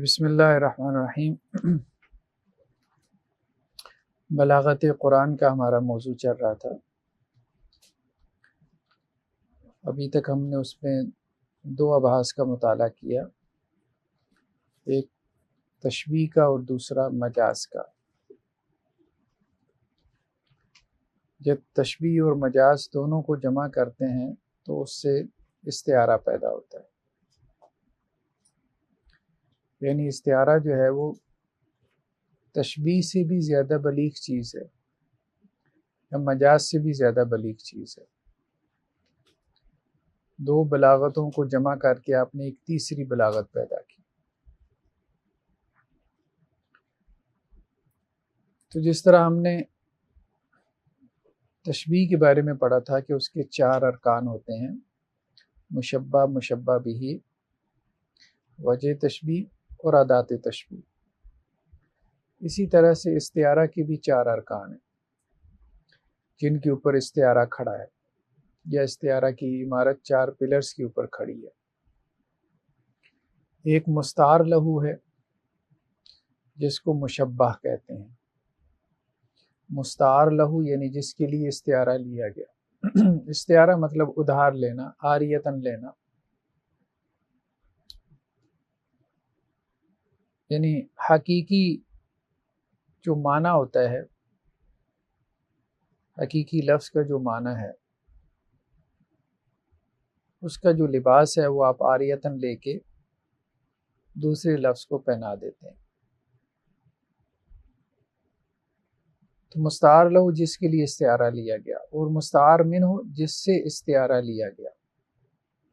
بسم اللہ الرحمن الرحیم۔ بلاغت قرآن کا ہمارا موضوع چل رہا تھا۔ ابھی تک ہم نے اس میں دو ابحاث کا مطالعہ کیا، ایک تشبیہ کا اور دوسرا مجاز کا۔ جب تشبیہ اور مجاز دونوں کو جمع کرتے ہیں تو اس سے استعارہ پیدا ہوتا ہے، یعنی استعارہ جو ہے وہ تشبیہ سے بھی زیادہ بلیغ چیز ہے یا مجاز سے بھی زیادہ بلیغ چیز ہے۔ دو بلاغتوں کو جمع کر کے آپ نے ایک تیسری بلاغت پیدا کی۔ تو جس طرح ہم نے تشبیہ کے بارے میں پڑھا تھا کہ اس کے 4 ارکان ہوتے ہیں: مشبہ، مشبہ بہ، وجہ تشبیہ اور ادات تشبیہ۔ اسی طرح سے استعارہ کے بھی 4 ارکان ہیں جن کے اوپر استعارہ کھڑا ہے، یا استعارہ کی عمارت 4 پلرز کے اوپر کھڑی ہے۔ ایک مستعار لہو ہے جس کو مشبہ کہتے ہیں۔ مستعار لہو یعنی جس کے لیے استعارہ لیا گیا۔ استعارہ مطلب ادھار لینا، عاریتاً لینا، یعنی حقیقی جو معنی ہوتا ہے، حقیقی لفظ کا جو معنی ہے، اس کا جو لباس ہے وہ آپ عاریتاً لے کے دوسرے لفظ کو پہنا دیتے ہیں۔ تو مستعار لہو جس کے لیے استعارہ لیا گیا، اور مستعار منہ جس سے استعارہ لیا گیا،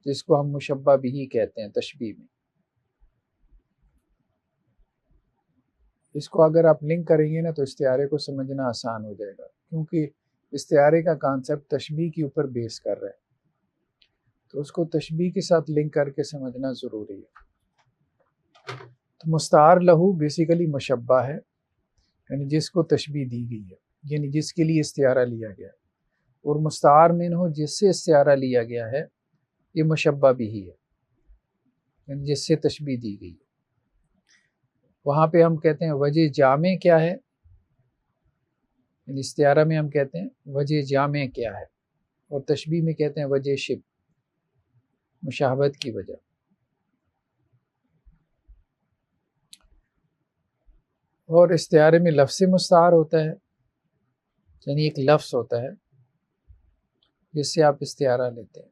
جس کو ہم مشبہ بھی کہتے ہیں تشبیہ میں۔ اس کو اگر آپ لنک کریں گے نا تو استعارے کو سمجھنا آسان ہو جائے گا، کیونکہ استعارے کا کانسیپٹ تشبیہ کے اوپر بیس کر رہا ہے، تو اس کو تشبیہ کے ساتھ لنک کر کے سمجھنا ضروری ہے۔ تو مستعار لہو بیسیکلی مشبہ ہے، یعنی جس کو تشبیہ دی گئی ہے، یعنی جس کے لیے استعارہ لیا گیا ہے، اور مستعار منہ جس سے استعارہ لیا گیا ہے، یہ مشبہ بھی ہے، یعنی جس سے تشبیہ دی گئی ہے۔ وہاں پہ ہم کہتے ہیں وجہ جامع کیا ہے، یعنی استعارہ میں ہم کہتے ہیں وجہ جامع کیا ہے، اور تشبیہ میں کہتے ہیں وجہ شبہ، مشابہت کی وجہ۔ اور استعارے میں لفظ مستعار ہوتا ہے، یعنی ایک لفظ ہوتا ہے جس سے آپ استعارہ لیتے ہیں،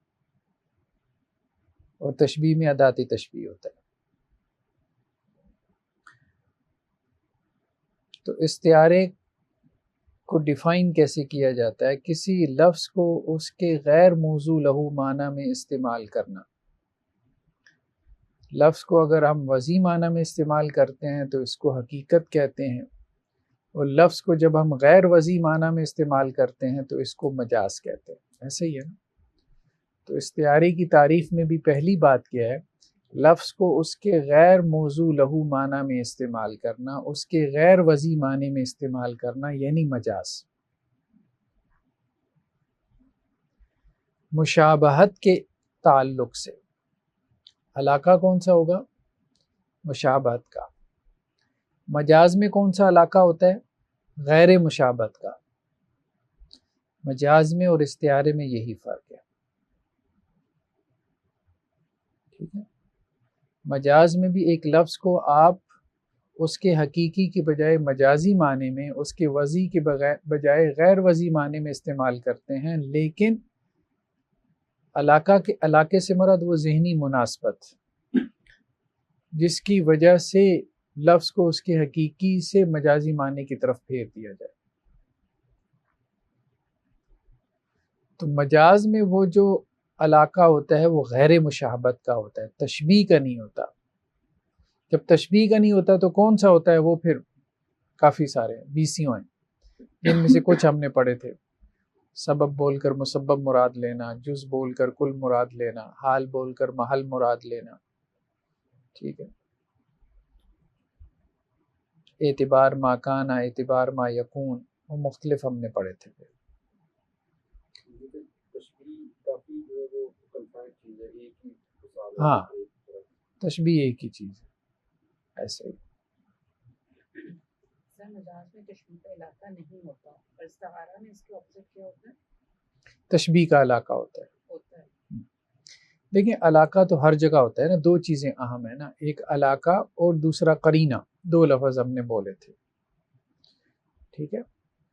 اور تشبیہ میں اداتی تشبیہ ہوتا ہے۔ تو استعارے کو ڈیفائن کیسے کیا جاتا ہے؟ کسی لفظ کو اس کے غیر موضوع لہو معنی میں استعمال کرنا۔ لفظ کو اگر ہم وضعی معنی میں استعمال کرتے ہیں تو اس کو حقیقت کہتے ہیں، اور لفظ کو جب ہم غیر وضعی معنی میں استعمال کرتے ہیں تو اس کو مجاز کہتے ہیں۔ ایسے ہی ہے نا؟ تو استعارے کی تعریف میں بھی پہلی بات کیا ہے؟ لفظ کو اس کے غیر موضوع لہو معنی میں استعمال کرنا، اس کے غیر وضعی معنی میں استعمال کرنا، یعنی مجاز۔ مشابہت کے تعلق سے علاقہ کون سا ہوگا؟ مشابہت کا۔ مجاز میں کون سا علاقہ ہوتا ہے؟ غیر مشابہت کا۔ مجاز میں اور استعارے میں یہی فرق ہے، ٹھیک ہے؟ مجاز میں بھی ایک لفظ کو آپ اس کے حقیقی کے بجائے مجازی معنی میں، اس کے وضعی کے بجائے غیر وضعی معنی میں استعمال کرتے ہیں، لیکن علاقے سے مراد وہ ذہنی مناسبت جس کی وجہ سے لفظ کو اس کے حقیقی سے مجازی معنی کی طرف پھیر دیا جائے۔ تو مجاز میں وہ جو علاقہ ہوتا ہے وہ غیر مشابہت کا ہوتا ہے، تشبیہ کا نہیں ہوتا۔ جب تشبیہ کا نہیں ہوتا تو کون سا ہوتا ہے؟ وہ پھر کافی سارے 20 ہیں، جن میں سے کچھ ہم نے پڑھے تھے۔ سبب بول کر مسبب مراد لینا، جز بول کر کل مراد لینا، حال بول کر محل مراد لینا، ٹھیک ہے؟ اعتبار ما کانا، اعتبار ما یکون، وہ مختلف ہم نے پڑھے تھے۔ ہاں، تشبیہ ایک ہی چیز ہے، ایسے ہی. مجاز میں تشبیہ کا علاقہ نہیں ہوتا اور استعارہ میں اس کے اپوزٹ کیا ہوتا ہے؟ تشبیہ کا علاقہ ہوتا ہے. دیکھیں علاقہ تو ہر جگہ ہوتا ہے نا. دو چیزیں اہم ہیں نا, ایک علاقہ اور دوسرا قرینہ. دو لفظ ہم نے بولے تھے, ٹھیک ہے.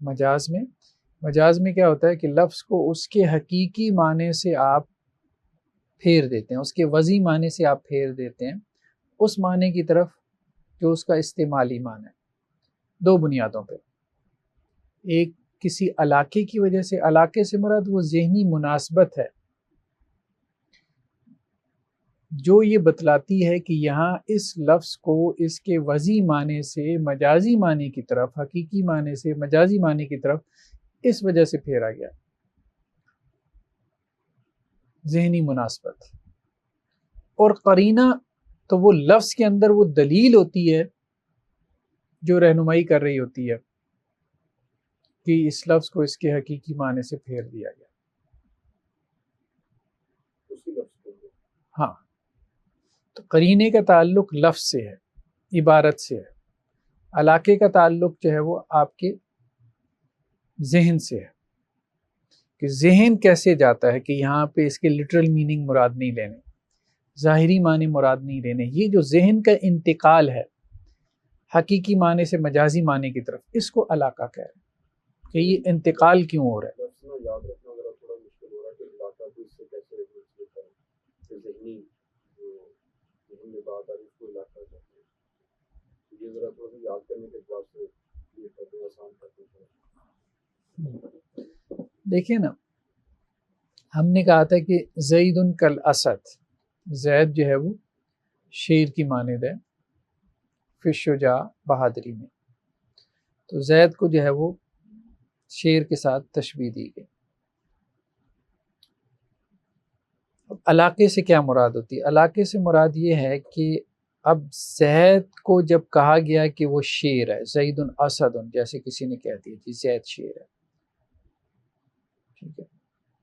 مجاز میں کیا ہوتا ہے کہ لفظ کو اس کے حقیقی معنی سے آپ پھیر دیتے ہیں, اس کے وضعی معنی سے آپ پھیر دیتے ہیں اس معنی کی طرف جو اس کا استعمالی معنی ہے. دو بنیادوں پہ. ایک کسی علاقے کی وجہ سے, علاقے سے مراد وہ ذہنی مناسبت ہے جو یہ بتلاتی ہے کہ یہاں اس لفظ کو اس کے وضعی معنی سے مجازی معنی کی طرف, حقیقی معنی سے مجازی معنی کی طرف اس وجہ سے پھیرا گیا, ذہنی مناسبت. اور قرینہ تو وہ لفظ کے اندر وہ دلیل ہوتی ہے جو رہنمائی کر رہی ہوتی ہے کہ اس لفظ کو اس کے حقیقی معنی سے پھیر دیا گیا. ہاں, تو قرینے کا تعلق لفظ سے ہے, عبارت سے ہے. علاقے کا تعلق جو ہے وہ آپ کے ذہن سے ہے کہ ذہن کیسے جاتا ہے کہ یہاں پہ اس کے لٹرل میننگ مراد نہیں لینے, ظاہری معنی مراد نہیں لینے. یہ جو ذہن کا انتقال ہے حقیقی معنی سے مجازی معنی کی طرف, اس کو علاقہ کہہ رہے ہیں کہ یہ انتقال کیوں ہو رہا ہے. دیکھیں نا, ہم نے کہا تھا کہ زید کل اسد, زید جو ہے وہ شیر کی مانند ہے فی الشجاع, بہادری میں. تو زید کو جو ہے وہ شیر کے ساتھ تشبیہ دی گئی. اب علاقے سے کیا مراد ہوتی ہے؟ علاقے سے مراد یہ ہے کہ اب زید کو جب کہا گیا کہ وہ شیر ہے, زید اسد, جیسے کسی نے کہہ دیا کہ زید شیر ہے, ٹھیک ہے,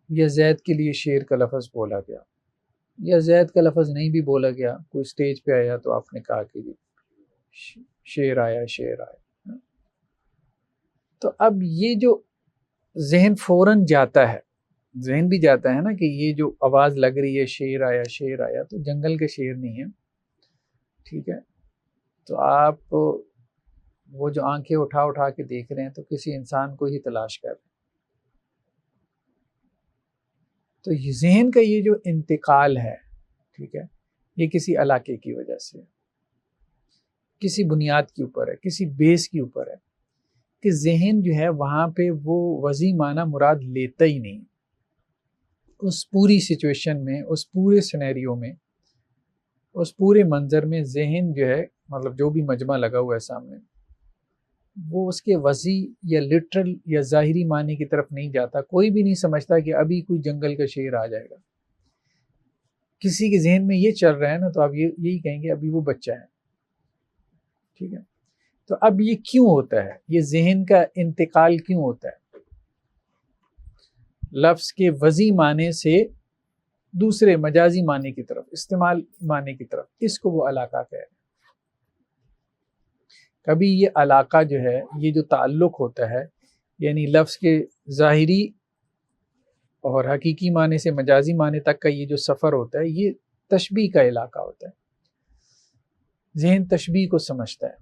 یا زید کے لیے شیر کا لفظ بولا گیا, یا زید کا لفظ نہیں بھی بولا گیا, کوئی سٹیج پہ آیا تو آپ نے کہا کہ شیر آیا, شیر آیا. تو اب یہ جو ذہن فوراً جاتا ہے, ذہن بھی جاتا ہے نا کہ یہ جو آواز لگ رہی ہے شیر آیا, شیر آیا, تو جنگل کے شیر نہیں ہے, ٹھیک ہے. تو آپ وہ جو آنکھیں اٹھا اٹھا کے دیکھ رہے ہیں تو کسی انسان کو ہی تلاش کر رہے ہیں. تو یہ ذہن کا یہ جو انتقال ہے, ٹھیک ہے, یہ کسی علاقے کی وجہ سے, کسی بنیاد کے اوپر ہے, کسی بیس کے اوپر ہے کہ ذہن جو ہے وہاں پہ وہ وضعی معنی مراد لیتا ہی نہیں. اس پوری سچویشن میں, اس پورے سینیریو میں, اس پورے منظر میں ذہن جو ہے, مطلب جو بھی مجمع لگا ہوا ہے سامنے, وہ اس کے وضعی یا لٹرل یا ظاہری معنی کی طرف نہیں جاتا. کوئی بھی نہیں سمجھتا کہ ابھی کوئی جنگل کا شیر آ جائے گا. کسی کے ذہن میں یہ چل رہا ہے نا, تو آپ یہی کہیں گے ابھی وہ بچہ ہے, ٹھیک ہے. تو اب یہ کیوں ہوتا ہے, یہ ذہن کا انتقال کیوں ہوتا ہے لفظ کے وضعی معنی سے دوسرے مجازی معنی کی طرف, استعمال معنی کی طرف؟ اس کو وہ علاقہ کہہ رہے ہیں. کبھی یہ علاقہ جو ہے, یہ جو تعلق ہوتا ہے, یعنی لفظ کے ظاہری اور حقیقی معنی سے مجازی معنی تک کا یہ جو سفر ہوتا ہے, یہ تشبیہ کا علاقہ ہوتا ہے. ذہن تشبیہ کو سمجھتا ہے,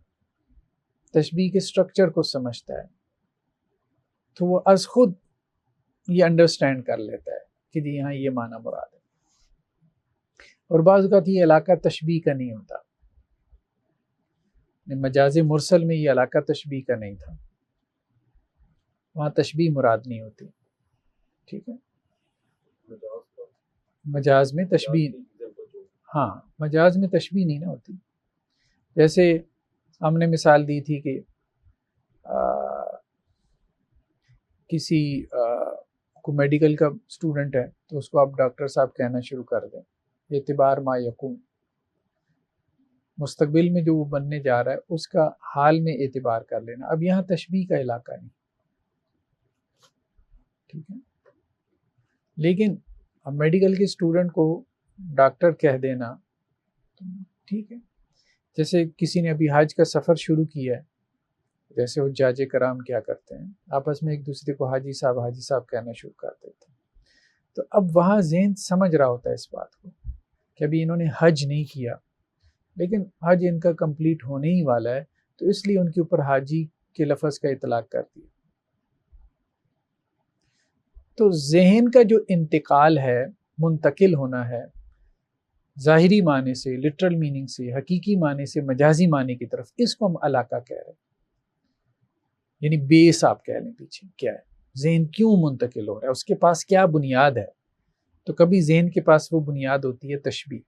تشبیہ کے سٹرکچر کو سمجھتا ہے, تو وہ از خود یہ انڈرسٹینڈ کر لیتا ہے کہ جی یہاں یہ معنی مراد ہے. اور بعض اوقات یہ علاقہ تشبیہ کا نہیں ہوتا. مجاز مرسل میں یہ علاقہ تشبیہ کا نہیں تھا, وہاں تشبیہ مراد نہیں ہوتی, ٹھیک ہے. مجاز میں تشبیہ, ہاں, مجاز میں تشبیہ نہیں نہ ہوتی. جیسے ہم نے مثال دی تھی کہ کسی کو میڈیکل کا اسٹوڈنٹ ہے تو اس کو آپ ڈاکٹر صاحب کہنا شروع کر دیں, اعتبار ما یکون, مستقبل میں جو وہ بننے جا رہا ہے اس کا حال میں اعتبار کر لینا. اب یہاں تشبیہ کا علاقہ نہیں, ٹھیک ہے. لیکن اب میڈیکل کے اسٹوڈنٹ کو ڈاکٹر کہہ دینا ٹھیک ہے. جیسے کسی نے ابھی حج کا سفر شروع کیا ہے، جیسے حجاج کرام کیا کرتے ہیں، آپس میں ایک دوسرے کو حاجی صاحب کہنا شروع کر دیتے ہیں، تو اب وہاں ذہن سمجھ رہا ہوتا ہے اس بات کو کہ ابھی انہوں نے حج نہیں کیا، لیکن حج ان کا کمپلیٹ ہونے ہی والا ہے، تو اس لیے ان کے اوپر حاجی کے لفظ کا اطلاق کر دیا۔ تو ذہن کا جو انتقال ہے، منتقل ہونا ہے ظاہری معنی سے، لٹرل میننگ سے، حقیقی معنی سے مجازی معنی کی طرف، اس کو ہم علاقہ کہہ رہے ہیں، یعنی بیس آپ کہہ لیں پیچھے کیا ہے، ذہن کیوں منتقل ہو رہا ہے، اس کے پاس کیا بنیاد ہے۔ تو کبھی ذہن کے پاس وہ بنیاد ہوتی ہے تشبیہ،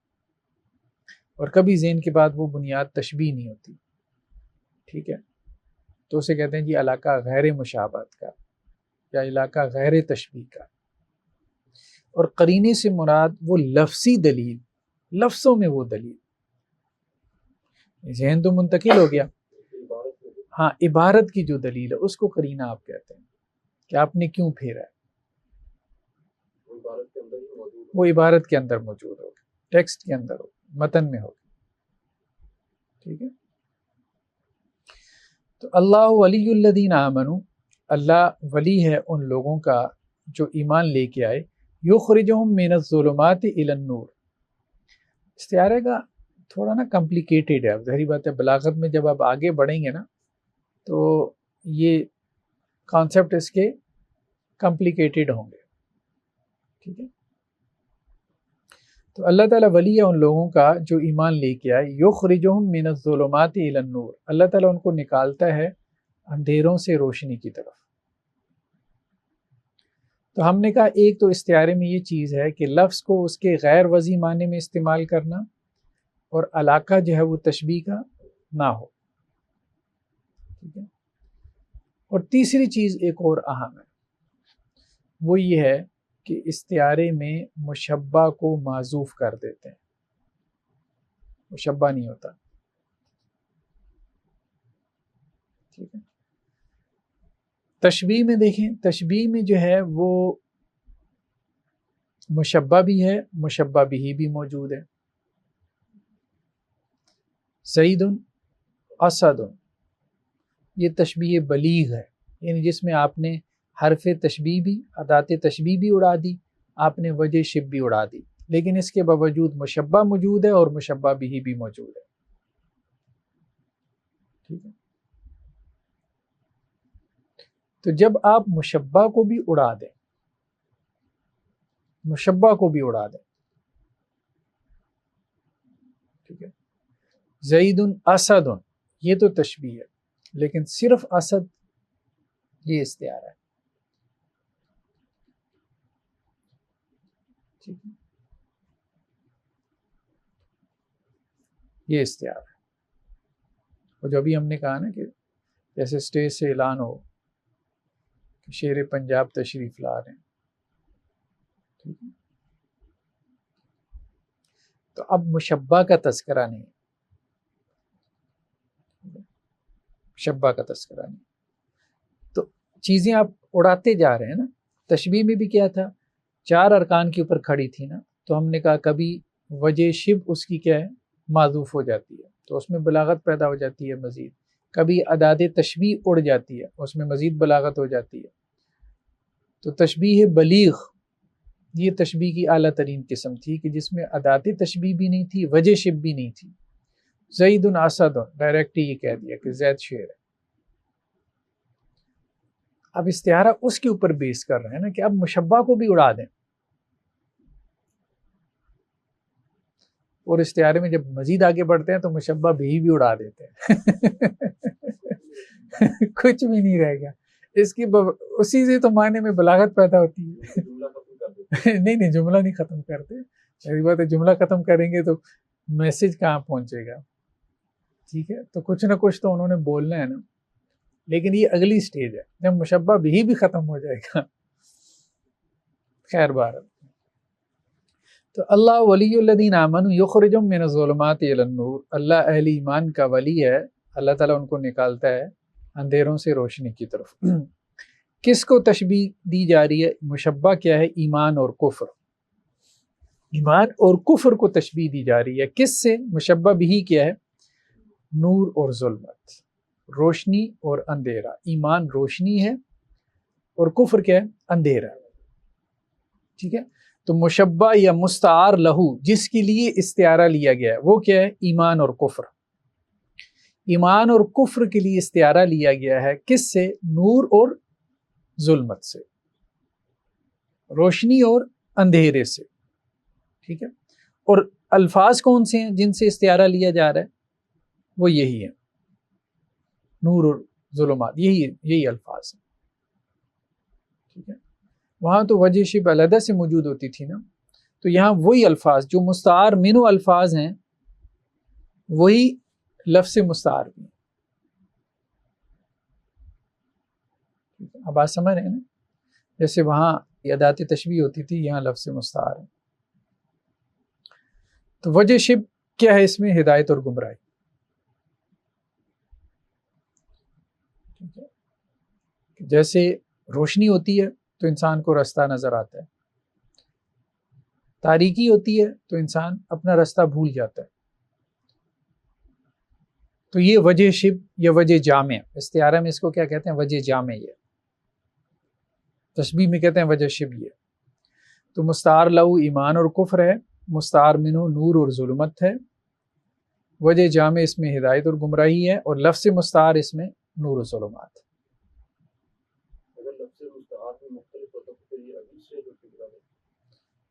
اور کبھی ذہن کے بعد وہ بنیاد تشبیہ نہیں ہوتی، ٹھیک ہے، تو اسے کہتے ہیں جی علاقہ غیر مشابہت کا یا علاقہ غیر تشبیہ کا۔ اور قرینے سے مراد وہ لفظی دلیل، لفظوں میں وہ دلیل، ذہن تو منتقل ہو گیا، ہاں عبارت کی جو دلیل ہے اس کو قرینہ آپ کہتے ہیں کہ آپ نے کیوں پھیرا ہے، وہ عبارت کے اندر موجود ہوگا، ٹیکسٹ کے اندر ہوگا، متن میں ہوگا، ٹھیک ہے۔ تو اللہ ولی الذین آمنوا، اللہ ولی ہے ان لوگوں کا جو ایمان لے کے آئے، یخرجہم من الظلمات الی النور۔ استعارے کا تھوڑا نا کمپلیکیٹڈ ہے، ظاہری بات ہے بلاغت میں جب آپ آگے بڑھیں گے نا تو یہ کانسیپٹ اس کے کمپلیکیٹڈ ہوں گے، ٹھیک ہے۔ تو اللہ تعالیٰ ولی ہے ان لوگوں کا جو ایمان لے کے آئے، یخرجہم من الظلمات الی النور، اللہ تعالیٰ ان کو نکالتا ہے اندھیروں سے روشنی کی طرف۔ تو ہم نے کہا ایک تو استعارے میں یہ چیز ہے کہ لفظ کو اس کے غیر وضعی معنی میں استعمال کرنا، اور علاقہ جو ہے وہ تشبیہ کا نہ ہو، ٹھیک ہے۔ اور تیسری چیز ایک اور اہم ہے، وہ یہ ہے کہ استعارے میں مشبہ کو معزوف کر دیتے ہیں، مشبہ نہیں ہوتا، ٹھیک ہے۔ تشبیہ میں دیکھیں، تشبیہ میں جو ہے وہ مشبہ بھی ہے، مشبہ بھی موجود ہے۔ زید اسد، یہ تشبیہ بلیغ ہے، یعنی جس میں آپ نے حرف تشبیہ بھی، ادات تشبیہ بھی اڑا دی، آپ نے وجہ شب بھی اڑا دی، لیکن اس کے باوجود مشبہ موجود ہے اور مشبہ بھی موجود ہے، ٹھیک ہے۔ تو جب آپ مشبہ کو بھی اڑا دیں، مشبہ کو بھی اڑا دیں، ٹھیک ہے، زید اسد، یہ تو تشبیہ ہے، لیکن صرف اسد یہ استعارہ ہے، ٹھیک ہے، یہ استعارہ ہے۔ اور جو بھی ہم نے کہا نا کہ جیسے اسٹیج سے اعلان ہو کہ شیر پنجاب تشریف لا رہے ہیں، ٹھیک ہے، تو اب مشبہ کا تذکرہ نہیں، مشبہ کا تذکرہ نہیں، تو چیزیں آپ اڑاتے جا رہے ہیں نا۔ تشبیہ میں بھی کیا تھا، 4 ارکان کے اوپر کھڑی تھی نا، تو ہم نے کہا کبھی وجہ شب اس کی کیا ہے، معذوف ہو جاتی ہے، تو اس میں بلاغت پیدا ہو جاتی ہے مزید، کبھی اداد تشبیہ اڑ جاتی ہے، اس میں مزید بلاغت ہو جاتی ہے۔ تو تشبیہ بلیغ یہ تشبیہ کی اعلیٰ ترین قسم تھی کہ جس میں ادات تشبیہ بھی نہیں تھی، وجہ شب بھی نہیں تھی۔ زید اسد، ڈائریکٹ یہ کہہ دیا کہ زید شیر ہے۔ اب استعارہ اس کے اوپر بیس کر رہے ہیں نا کہ اب مشبہ کو بھی اڑا دیں، اور استعارے میں جب مزید آگے بڑھتے ہیں تو مشبہ بھی اڑا دیتے ہیں کچھ بھی نہیں رہ گیا اس کی، اسی سے تو معنی میں بلاغت پیدا ہوتی ہے نہیں جملہ نہیں ختم کرتے، میری بات ہے جملہ ختم کریں گے تو میسج کہاں پہنچے گا، ٹھیک ہے، تو کچھ نہ کچھ تو انہوں نے بولنا ہے نا، لیکن یہ اگلی سٹیج ہے جب مشبہ بھی ختم ہو جائے گا۔ خیر بار، تو اللہ ولی الذین آمنوا یخرجہم من الظلمات الی النور، اللہ اہل ایمان کا ولی ہے، اللہ تعالیٰ ان کو نکالتا ہے اندھیروں سے روشنی کی طرف۔ کس کو تشبیہ دی جا رہی ہے، مشبہ کیا ہے، ایمان اور کفر، ایمان اور کفر کو تشبیہ دی جا رہی ہے، کس سے، مشبہ بھی کیا ہے، نور اور ظلمت، روشنی اور اندھیرا. ایمان روشنی ہے اور کفر کیا ہے؟ اندھیرا. ٹھیک ہے، تو مشبہ یا مستعار لہو جس کے لیے استعارہ لیا گیا ہے وہ کیا ہے؟ ایمان اور کفر. ایمان اور کفر کے لیے استعارہ لیا گیا ہے کس سے؟ نور اور ظلمت سے، روشنی اور اندھیرے سے. ٹھیک ہے، اور الفاظ کون سے ہیں جن سے استعارہ لیا جا رہا ہے؟ وہ یہی ہے، نور اور ظلمات، یہی الفاظ ہیں. ٹھیک ہے، وہاں تو وجہ شبہ علیحدہ سے موجود ہوتی تھی نا، تو یہاں وہی الفاظ جو مستعار منو الفاظ ہیں وہی لفظ مستعار بھی ہیں. اب بات سمجھ رہے ہیں نا، جیسے وہاں ادات تشبیہ ہوتی تھی، یہاں لفظ مستعار ہے. تو وجہ شبہ کیا ہے اس میں؟ ہدایت اور گمراہی. جیسے روشنی ہوتی ہے تو انسان کو رستہ نظر آتا ہے، تاریکی ہوتی ہے تو انسان اپنا رستہ بھول جاتا ہے. تو یہ وجہ شبہ یا وجہ جامع، استعارہ میں اس کو کیا کہتے ہیں؟ وجہ جامع. یہ تشبیہ میں کہتے ہیں وجہ شبہ. یہ تو مستعار لہو ایمان اور کفر ہے، مستعار منہ نور اور ظلمت ہے، وجہ جامع اس میں ہدایت اور گمراہی ہے، اور لفظ مستعار اس میں نور و ظلمات.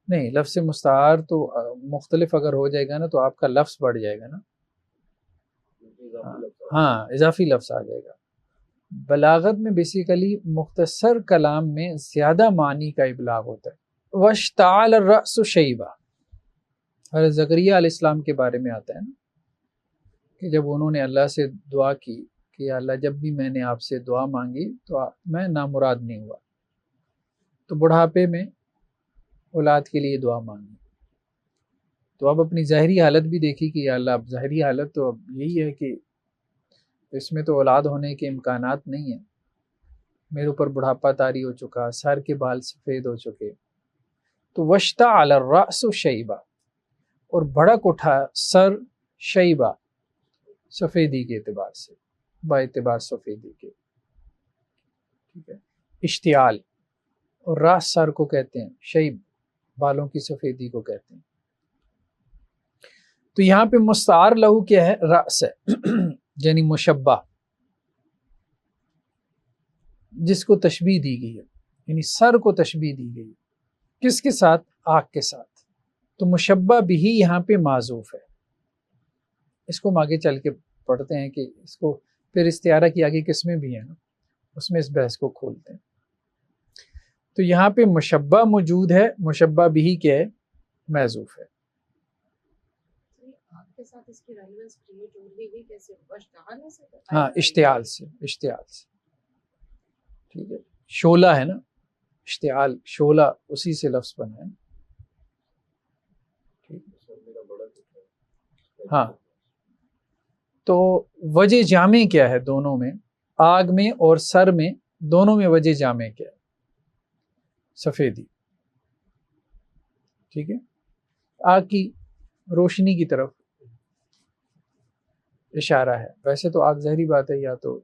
نہیں، لفظ مستعار تو مختلف اگر ہو جائے گا نا تو آپ کا لفظ بڑھ جائے گا نا. ہاں، اضافی لفظ آ جائے گا. بلاغت میں بیسیکلی مختصر کلام میں زیادہ معنی کا ابلاغ ہوتا ہے. واشتعل الرأس شیبہ، حضرت زکریا علیہ السلام کے بارے میں آتا ہے نا کہ جب انہوں نے اللہ سے دعا کی کہ یا اللہ جب بھی میں نے آپ سے دعا مانگی تو میں نامراد نہیں ہوا، تو بڑھاپے میں اولاد کے لیے دعا مانگی. تو اب اپنی ظاہری حالت بھی دیکھی کہ یا اللہ اب ظاہری حالت تو اب یہی ہے کہ اس میں تو اولاد ہونے کے امکانات نہیں ہیں، میرے اوپر بڑھاپا طاری ہو چکا، سر کے بال سفید ہو چکے. تو واشتعل الرأس شیبہ، اور بھڑک اٹھا سر شیبہ، سفیدی کے اعتبار سے، با اعتبار سفیدی کے. ٹھیک ہے، اشتعال، اور راس سر کو کہتے ہیں، شیب بالوں کی سفیدی کو کہتے ہیں. تو یہاں پہ مستعار لہو کیا ہے؟ رأس ہے، یعنی مشبہ جس کو تشبیہ دی گئی ہے، یعنی سر کو تشبیہ دی گئی. کس کے ساتھ؟ آگ کے ساتھ. تو مشبہ بھی یہاں پہ معذوف ہے. اس کو ہم آگے چل کے پڑھتے ہیں کہ اس کو پھر استعارہ کی آگے قسمیں بھی ہیں نا، اس میں اس بحث کو کھولتے ہیں. تو یہاں پہ مشبہ موجود ہے، مشبہ بھی کیا ہے؟ معذوف ہے. ہاں، اشتعال سے، اشتعال سے. ٹھیک ہے، شعلہ ہے نا، اشتعال شعلہ اسی سے لفظ بنا ہے. ہاں، تو وجہ جامع کیا ہے دونوں میں؟ آگ میں اور سر میں، دونوں میں وجہ جامع کیا ہے؟ سفیدی. ٹھیک ہے، آگ کی روشنی کی طرف اشارہ ہے. ویسے تو آگ ظاہری بات ہے یا تو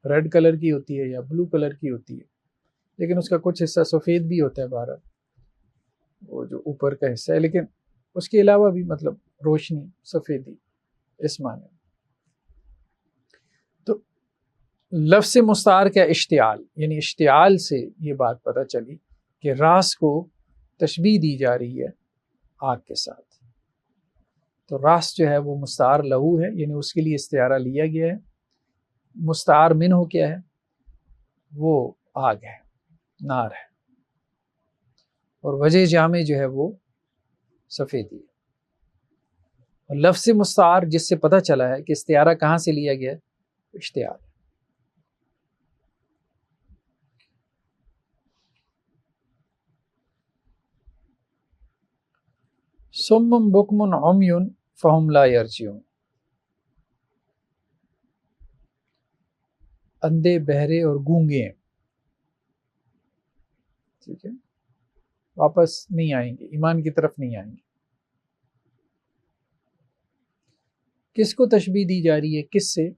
ریڈ کلر کی ہوتی ہے یا بلو کلر کی ہوتی ہے، لیکن اس کا کچھ حصہ سفید بھی ہوتا ہے باہر، وہ جو اوپر کا حصہ ہے، لیکن اس کے علاوہ بھی مطلب روشنی سفیدی اس معنی. تو لفظ مستعار کیا؟ اشتعال، یعنی اشتعال سے یہ بات پتہ چلی کہ راس کو تشبیہ دی جا رہی ہے آگ کے ساتھ. تو راس جو ہے وہ مستعار لہو ہے، یعنی اس کے لیے استعارہ لیا گیا ہے. مستعار منہ کیا ہے؟ وہ آگ ہے، نار ہے. اور وجہ جامع جو ہے وہ سفیدی ہے. اور لفظ مستعار جس سے پتہ چلا ہے کہ استعارہ کہاں سے لیا گیا ہے؟ اشتعال. صم بکم عمی فہم لا یرجعون، اندھے بہرے اور گونگے ہیں. ٹھیک ہے، واپس نہیں آئیں گے، ایمان کی طرف نہیں آئیں گے. کس کو تشبیہ دی جا رہی ہے؟ کس سے؟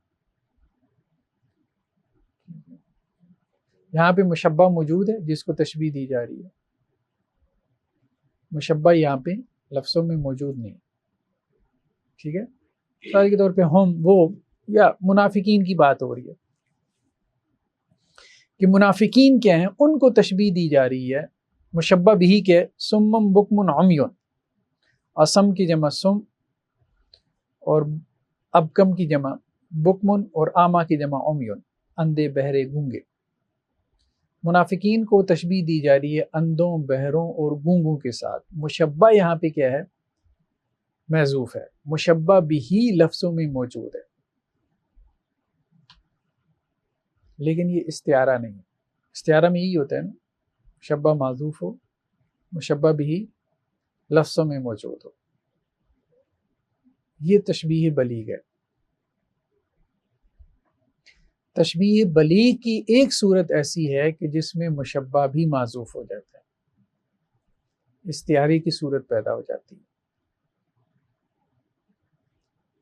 یہاں پہ مشبہ موجود ہے جس کو تشبیہ دی جا رہی ہے، مشبہ یہاں پہ لفظوں میں موجود نہیں، ٹھیک ہے؟ مثال کے طور پہ ہم، وہ، یا منافقین کی بات ہو رہی ہے کہ منافقین کیا ہیں، ان کو تشبیہ دی جا رہی ہے مشبہ بھی کے سمم بکم عمیون، اسم کی جمع سم اور ابکم کی جمع بکمن اور آما کی جمع عمیون، اندھے بہرے گونگے۔ منافقین کو تشبیہ دی جا رہی ہے اندھوں بہروں اور گونگوں کے ساتھ۔ مشبہ یہاں پہ کیا ہے؟ محذوف ہے، مشبہ بھی لفظوں میں موجود ہے لیکن یہ استعارہ نہیں ہے۔ استعارہ میں یہی ہوتا ہے نا، مشبہ معذوف ہو، مشبہ بھی لفظوں میں موجود ہو، یہ تشبیہ بلیغ ہے۔ تشبیہ بلیغ کی ایک صورت ایسی ہے کہ جس میں مشبہ بھی معذوف ہو جاتا ہے، استعارے کی صورت پیدا ہو جاتی ہے،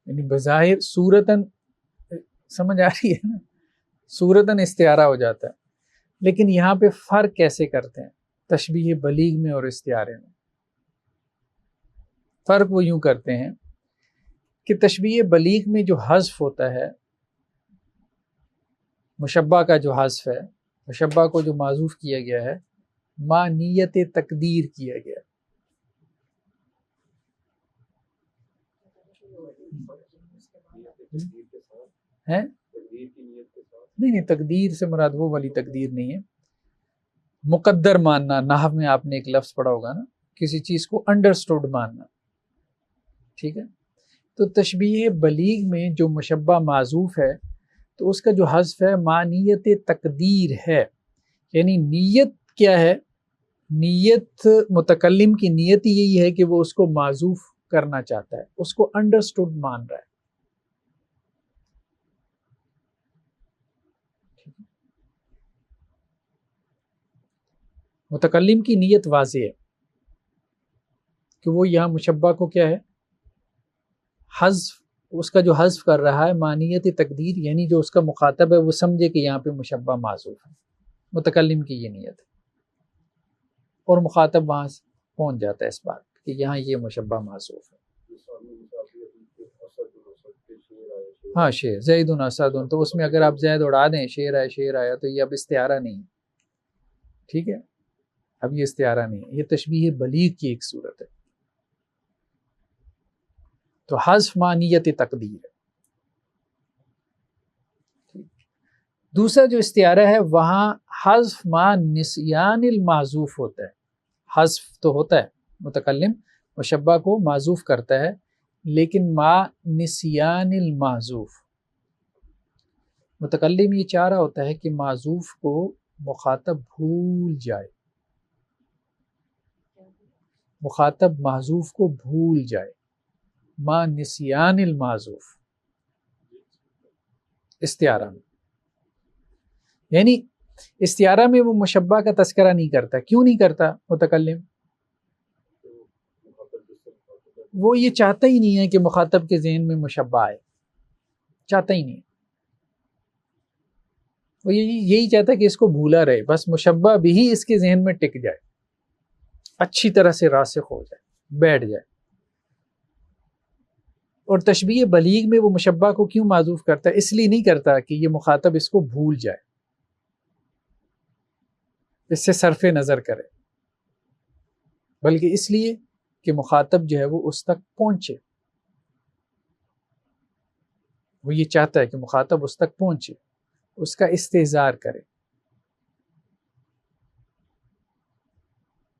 یعنی بظاہر صورتاً سمجھ آ رہی ہے نا، صورتاً استعارہ ہو جاتا ہے، لیکن یہاں پہ فرق کیسے کرتے ہیں تشبیہ بلیغ میں اور استعارے میں؟ فرق وہ یوں کرتے ہیں کہ تشبیہ بلیغ میں جو حذف ہوتا ہے، مشبہ کا جو حذف ہے، مشبہ کو جو معذوف کیا گیا ہے، ما نیت تقدیر کیا گیا ہے۔ نہیں، تقدیر سے مراد وہ والی تقدیر نہیں ہے، مقدر ماننا۔ نحو میں آپ نے ایک لفظ پڑھا ہوگا نا، کسی چیز کو انڈرسٹوڈ ماننا، ٹھیک ہے؟ تو تشبیہ بلیغ میں جو مشبہ معذوف ہے تو اس کا جو حذف ہے ما نیت تقدیر ہے، یعنی نیت کیا ہے؟ نیت متکلم کی نیت یہی ہے کہ وہ اس کو معذوف کرنا چاہتا ہے، اس کو انڈرسٹوڈ مان رہا ہے۔ متکلم کی نیت واضح ہے کہ وہ یہاں مشبہ کو کیا ہے؟ حذف، اس کا جو حذف کر رہا ہے مانیت تقدیر، یعنی جو اس کا مخاطب ہے وہ سمجھے کہ یہاں پہ مشبہ معذوف ہے، متکلم کی یہ نیت ہے، اور مخاطب وہاں سے پہنچ جاتا ہے اس بات کہ یہاں یہ مشبہ معذوف ہے۔ ہاں، شیر زید اسد، تو اس میں اگر آپ زید اڑا دیں، شیر ہے شیر آیا، تو یہ اب استعارہ نہیں ہے، ٹھیک ہے؟ اب یہ استعارہ نہیں ہے، یہ تشبیہ بلیغ کی ایک صورت ہے۔ تو حذف مانیت تقدیر ہے۔ دوسرا جو استعارہ ہے وہاں حذف ما نسیان المعذوف ہوتا ہے۔ حذف تو ہوتا ہے، متکلم مشبہ کو معذوف کرتا ہے، لیکن ما نسیان المعذوف، متکلم یہ چاہ رہا ہوتا ہے کہ معذوف کو مخاطب بھول جائے، مخاطب معذوف کو بھول جائے، ما نسیان المعذوف استعارہ میں، یعنی استعارہ میں وہ مشبہ کا تذکرہ نہیں کرتا۔ کیوں نہیں کرتا متکلم؟ وہ یہ چاہتا ہی نہیں ہے کہ مخاطب کے ذہن میں مشبہ آئے، چاہتا ہی نہیں، وہ یہی چاہتا ہے کہ اس کو بھولا رہے، بس مشبہ بھی اس کے ذہن میں ٹک جائے، اچھی طرح سے راسخ ہو جائے، بیٹھ جائے۔ اور تشبیہ بلیغ میں وہ مشبہ کو کیوں معذوف کرتا ہے؟ اس لیے نہیں کرتا کہ یہ مخاطب اس کو بھول جائے، اس سے صرف نظر کرے، بلکہ اس لیے کہ مخاطب جو ہے وہ اس تک پہنچے، وہ یہ چاہتا ہے کہ مخاطب اس تک پہنچے، اس کا استحضار کرے،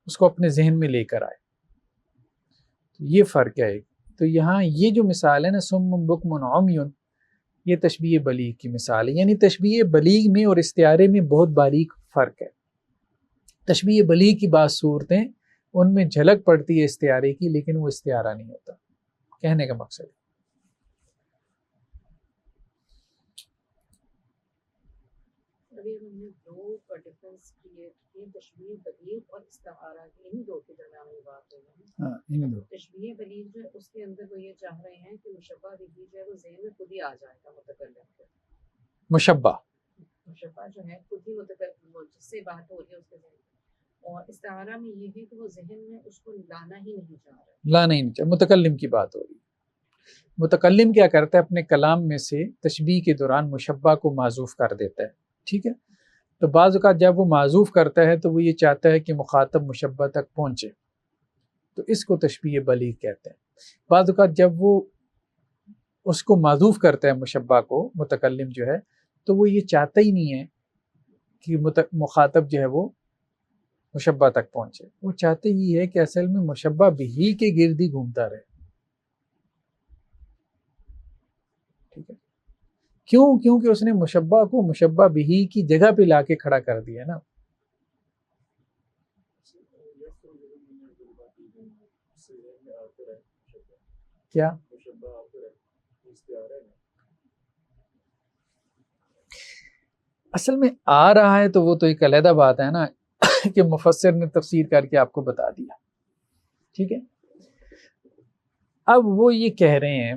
اس کو اپنے ذہن میں لے کر آئے۔ تو یہ فرق ہے۔ تو یہاں یہ جو مثال ہے نا، سم بکم عمی، یہ تشبیہ بلیغ کی مثال ہے، یعنی تشبیہ بلیغ میں اور استعارے میں بہت باریک فرق ہے۔ تشبیہ بلیغ کی بعض صورتیں ان میں جھلک پڑتی ہے استعارے کی، لیکن وہ استعارہ نہیں ہوتا، کہنے کا مقصد ہے۔ ابھی ہم نے دو کا ڈفرینس کریٹ کیے تشبیہ بلیغ اور استعارہ کی، انہی دو کے درمیان میں بات ہوئی ہے. ہاں انہیں دو. تشبیہ بلیغ جو ہے اس کے اندر وہ یہ چاہ رہے ہیں کہ مشبہ بھی جو ہے وہ ذہن میں خود ہی آ جائے گا متکلم کے. مشبہ مشبہ جو ہے خود ہی متکلم جس سے بات ہو رہی ہے اس کے ذہن میں. اور استعارہ میں یہ ہے کہ وہ ذہن میں اس کو لانا ہی نہیں چاہ رہا، لانا ہی نہیں چاہیے. متکلم کی بات ہو رہی ہے. متکلم کیا کرتا ہے اپنے کلام میں سے تشبیہ کے دوران مشبہ کو معزوف کر دیتا ہے. ٹھیک ہے، تو بعض اوقات جب وہ معزوف کرتا ہے تو وہ یہ چاہتا ہے کہ مخاطب مشبہ تک پہنچے، تو اس کو تشبیہ بلیغ کہتے ہیں. بعض اوقات جب وہ اس کو معزوف کرتا ہے مشبہ کو، متکلم جو ہے، تو وہ یہ چاہتا ہی نہیں ہے کہ مخاطب جو ہے وہ مشبہ تک پہنچے. وہ چاہتے ہی ہے کہ اصل میں مشبہ بھی کے گرد ہی گھومتا رہے. ٹھیک ہے، کیوں؟ کیونکہ اس نے مشبہ کو مشبہ بھی کی جگہ پہ لا کے کھڑا کر دیا نا. کیا اصل میں آ رہا ہے تو وہ تو ایک علیحدہ بات ہے نا کہ مفسر نے تفسیر کر کے آپ کو بتا دیا. ٹھیک ہے، اب وہ یہ کہہ رہے ہیں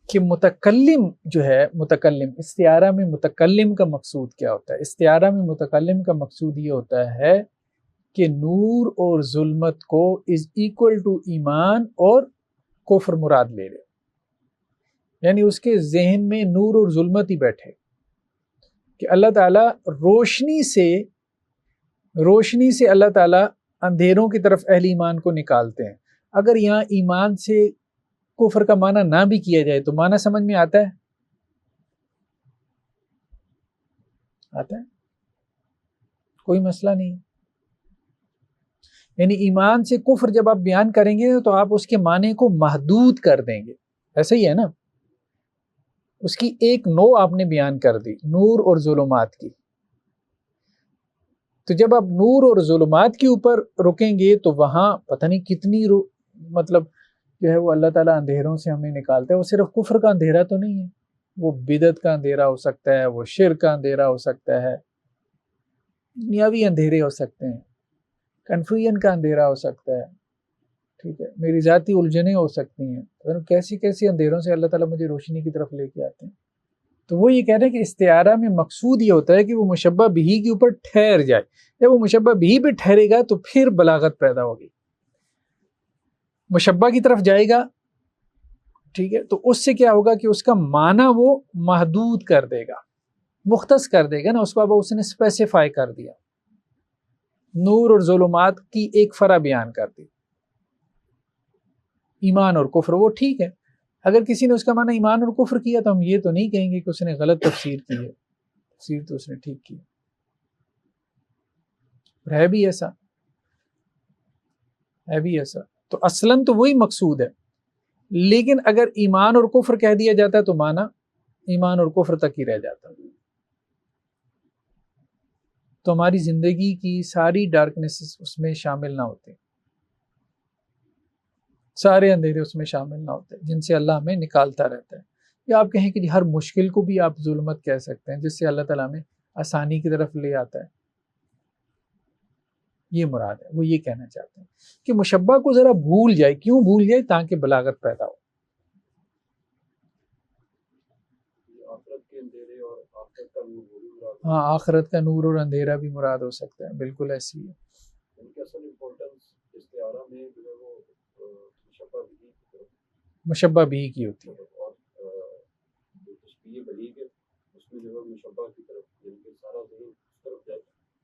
کہ متکلم جو ہے، متکلم استعارہ میں متکلم کا مقصود کیا ہوتا ہے؟ استعارہ میں متکلم کا مقصود یہ ہوتا ہے کہ نور اور ظلمت کو از ایکول ٹو ایمان اور کفر مراد لے لے. یعنی اس کے ذہن میں نور اور ظلمت ہی بیٹھے کہ اللہ تعالیٰ روشنی سے اللہ تعالیٰ اندھیروں کی طرف اہل ایمان کو نکالتے ہیں. اگر یہاں ایمان سے کفر کا معنی نہ بھی کیا جائے تو معنی سمجھ میں آتا ہے کوئی مسئلہ نہیں. یعنی ایمان سے کفر جب آپ بیان کریں گے تو آپ اس کے معنی کو محدود کر دیں گے. ایسا ہی ہے نا، اس کی ایک نو آپ نے بیان کر دی، نور اور ظلمات کی. تو جب آپ نور اور ظلمات کے اوپر رکیں گے تو وہاں پتہ نہیں کتنی مطلب جو ہے وہ اللہ تعالیٰ اندھیروں سے ہمیں نکالتا ہے. وہ صرف کفر کا اندھیرا تو نہیں ہے، وہ بدعت کا اندھیرا ہو سکتا ہے، وہ شرک کا اندھیرا ہو سکتا ہے، دنیاوی اندھیرے ہو سکتے ہیں، کنفیوژن کا اندھیرا ہو سکتا ہے. ٹھیک ہے، میری ذاتی الجھنیں ہو سکتی ہیں، کیسی کیسی اندھیروں سے اللہ تعالیٰ مجھے روشنی کی طرف لے کے آتے ہیں. تو وہ یہ کہہ رہے ہیں کہ استعارہ میں مقصود یہ ہوتا ہے کہ وہ مشبہ بھی کے اوپر ٹھہر جائے. جب وہ مشبہ بھی پہ ٹھہرے گا تو پھر بلاغت پیدا ہوگی، مشبہ کی طرف جائے گا. ٹھیک ہے، تو اس سے کیا ہوگا کہ اس کا معنی وہ محدود کر دے گا، مختص کر دے گا نا. اس کو اس نے اسپیسیفائی کر دیا، نور اور ظلمات کی ایک فرع بیان کر دی، ایمان اور کفر. وہ ٹھیک ہے، اگر کسی نے اس کا معنی ایمان اور کفر کیا تو ہم یہ تو نہیں کہیں گے کہ اس نے غلط تفسیر کی ہے، تفسیر تو اس نے ٹھیک کی ہے بھی ایسا. تو اصلاً تو وہی مقصود ہے. لیکن اگر ایمان اور کفر کہہ دیا جاتا ہے تو معنی ایمان اور کفر تک ہی رہ جاتا ہے. تو ہماری زندگی کی ساری ڈارکنیس اس میں شامل نہ ہوتے، سارے اندھیرے اس میں شامل نہ ہوتے جن سے اللہ ہمیں نکالتا رہتا ہے. یا آپ کہیں کہ ہر مشکل کو بھی آپ ظلمت کہہ سکتے ہیں جس سے اللہ تعالیٰ ہمیں آسانی کی طرف لے آتا ہے. یہ مراد ہے، وہ یہ کہنا چاہتے ہیں کہ مشبہ کو ذرا بھول جائے. کیوں بھول جائے؟ تاکہ بلاغت پیدا ہو. ہاں، آخرت کا نور اور اندھیرا بھی مراد ہو سکتا ہے، بالکل ایسی ہے. مشبہ بھی کی ہوتی ہے.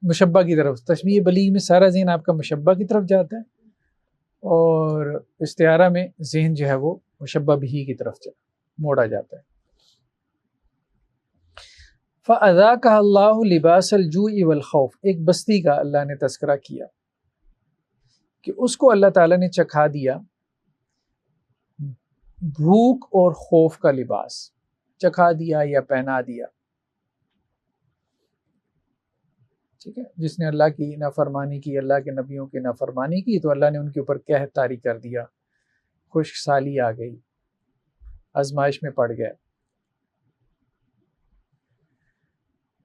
مشبہ کی طرف، تشبیہ بلیغ میں سارا ذہن آپ کا مشبہ کی طرف جاتا ہے، اور استعارہ میں ذہن جو ہے وہ مشبہ بھی کی طرف موڑا جاتا ہے. فَأَذَاقَهَا اللَّهُ لِبَاسَ الْجُوعِ وَالْخَوْفِ. ایک بستی کا اللہ نے تذکرہ کیا کہ اس کو اللہ تعالیٰ نے چکھا دیا بھوک اور خوف کا لباس، چکھا دیا یا پہنا دیا. ٹھیک ہے، جس نے اللہ کی نافرمانی کی، اللہ کے نبیوں کی نافرمانی کی، تو اللہ نے ان کے اوپر قحط طاری کر دیا، خشک سالی آ گئی، آزمائش میں پڑ گئے.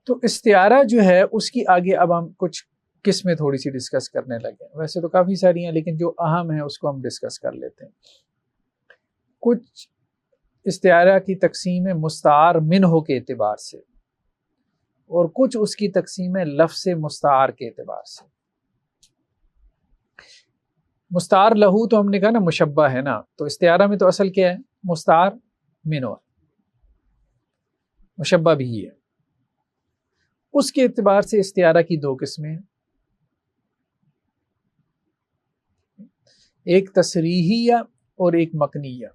تو استعارہ جو ہے اس کی آگے اب ہم کچھ قسمیں تھوڑی سی ڈسکس کرنے لگے ہیں. ویسے تو کافی ساری ہیں لیکن جو اہم ہیں اس کو ہم ڈسکس کر لیتے ہیں. کچھ استعارہ کی تقسیم ہے مستعار منہ کے اعتبار سے اور کچھ اس کی تقسیم ہے لفظ مستعار کے اعتبار سے. مستعار لہو تو ہم نے کہا نا مشبہ ہے نا، تو استعارہ میں تو اصل کیا ہے؟ مستعار منہ، مشبہ بھی ہے. اس کے اعتبار سے استعارہ کی دو قسمیں ہیں، ایک تصریحیہ اور ایک مکنیہ.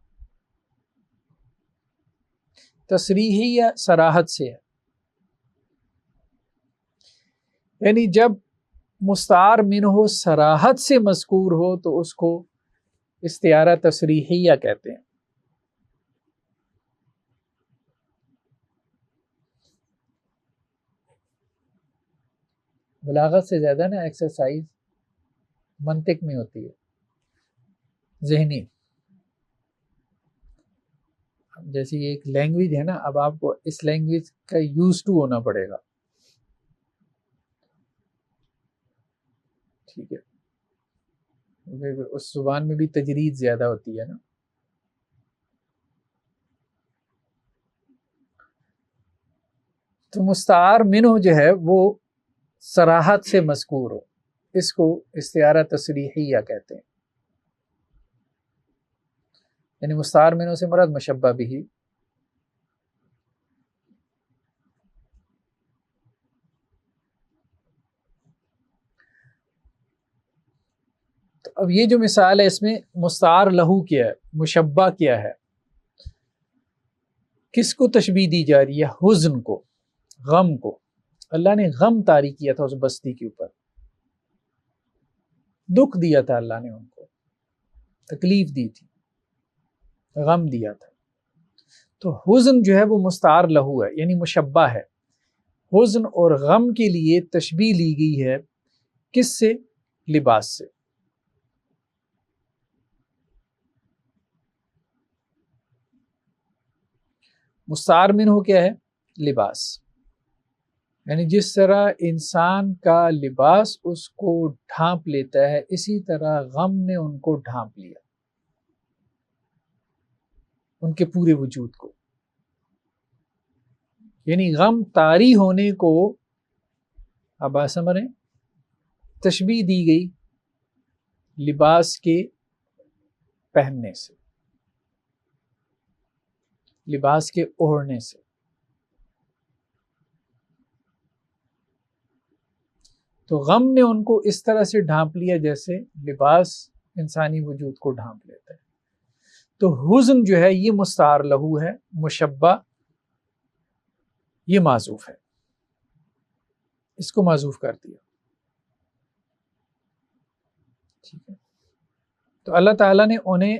تصریحیہ صراحت سے ہے، یعنی جب مستعار منہ صراحت سے مذکور ہو تو اس کو استعارہ تصریحیہ کہتے ہیں. بلاغت سے زیادہ نا ایکسرسائز منطق میں ہوتی ہے، ذہنی. جیسے ایک لینگویج ہے نا، اب آپ کو اس لینگویج کا یوز ٹو ہونا پڑے گا، ٹھیک ہے. اس زبان میں بھی تجرید زیادہ ہوتی ہے نا. تو مستعار منہ جو ہے وہ صراحت سے مذکور ہو، اس کو استعارہ تصریحیہ کہتے ہیں. یعنی مستعار منہ سے مراد مشبہ بھی. تو اب یہ جو مثال ہے اس میں مستعار لہو کیا ہے، مشبہ کیا ہے، کس کو تشبیہ دی جا رہی ہے؟ حزن کو، غم کو. اللہ نے غم طاری کیا تھا اس بستی کے اوپر، دکھ دیا تھا اللہ نے ان کو، تکلیف دی تھی، غم دیا تھا. تو حزن جو ہے وہ مستعار لہو ہے، یعنی مشبہ ہے. حزن اور غم کے لیے تشبیہ لی گئی ہے کس سے؟ لباس سے. مستعار منہ کیا ہے؟ لباس. یعنی جس طرح انسان کا لباس اس کو ڈھانپ لیتا ہے، اسی طرح غم نے ان کو ڈھانپ لیا، ان کے پورے وجود کو. یعنی غم طاری ہونے کو اب آپ سمجھ رہے ہیں، تشبیہ دی گئی لباس کے پہننے سے، لباس کے اوڑھنے سے. تو غم نے ان کو اس طرح سے ڈھانپ لیا جیسے لباس انسانی وجود کو ڈھانپ لیتا ہے. تو حزن جو ہے یہ مستعار لہو ہے، مشبہ یہ معذوف ہے، اس کو معذوف کر دیا. ٹھیک ہے. تو اللہ تعالیٰ نے انہیں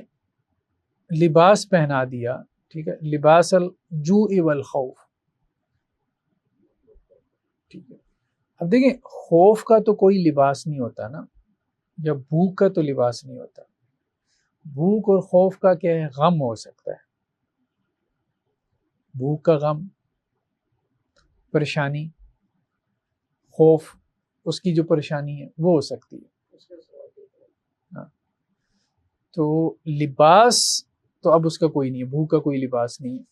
لباس پہنا دیا، ٹھیک ہے، لباس الجوع والخوف. ٹھیک ہے. اب دیکھیں خوف کا تو کوئی لباس نہیں ہوتا نا، یا بھوک کا تو لباس نہیں ہوتا. بھوک اور خوف کا کیا ہے؟ غم ہو سکتا ہے. بھوک کا غم، پریشانی، خوف اس کی جو پریشانی ہے وہ ہو سکتی ہے. ہاں. تو لباس تو اب اس کا کوئی نہیں ہے، بھوک کا کوئی لباس نہیں ہے.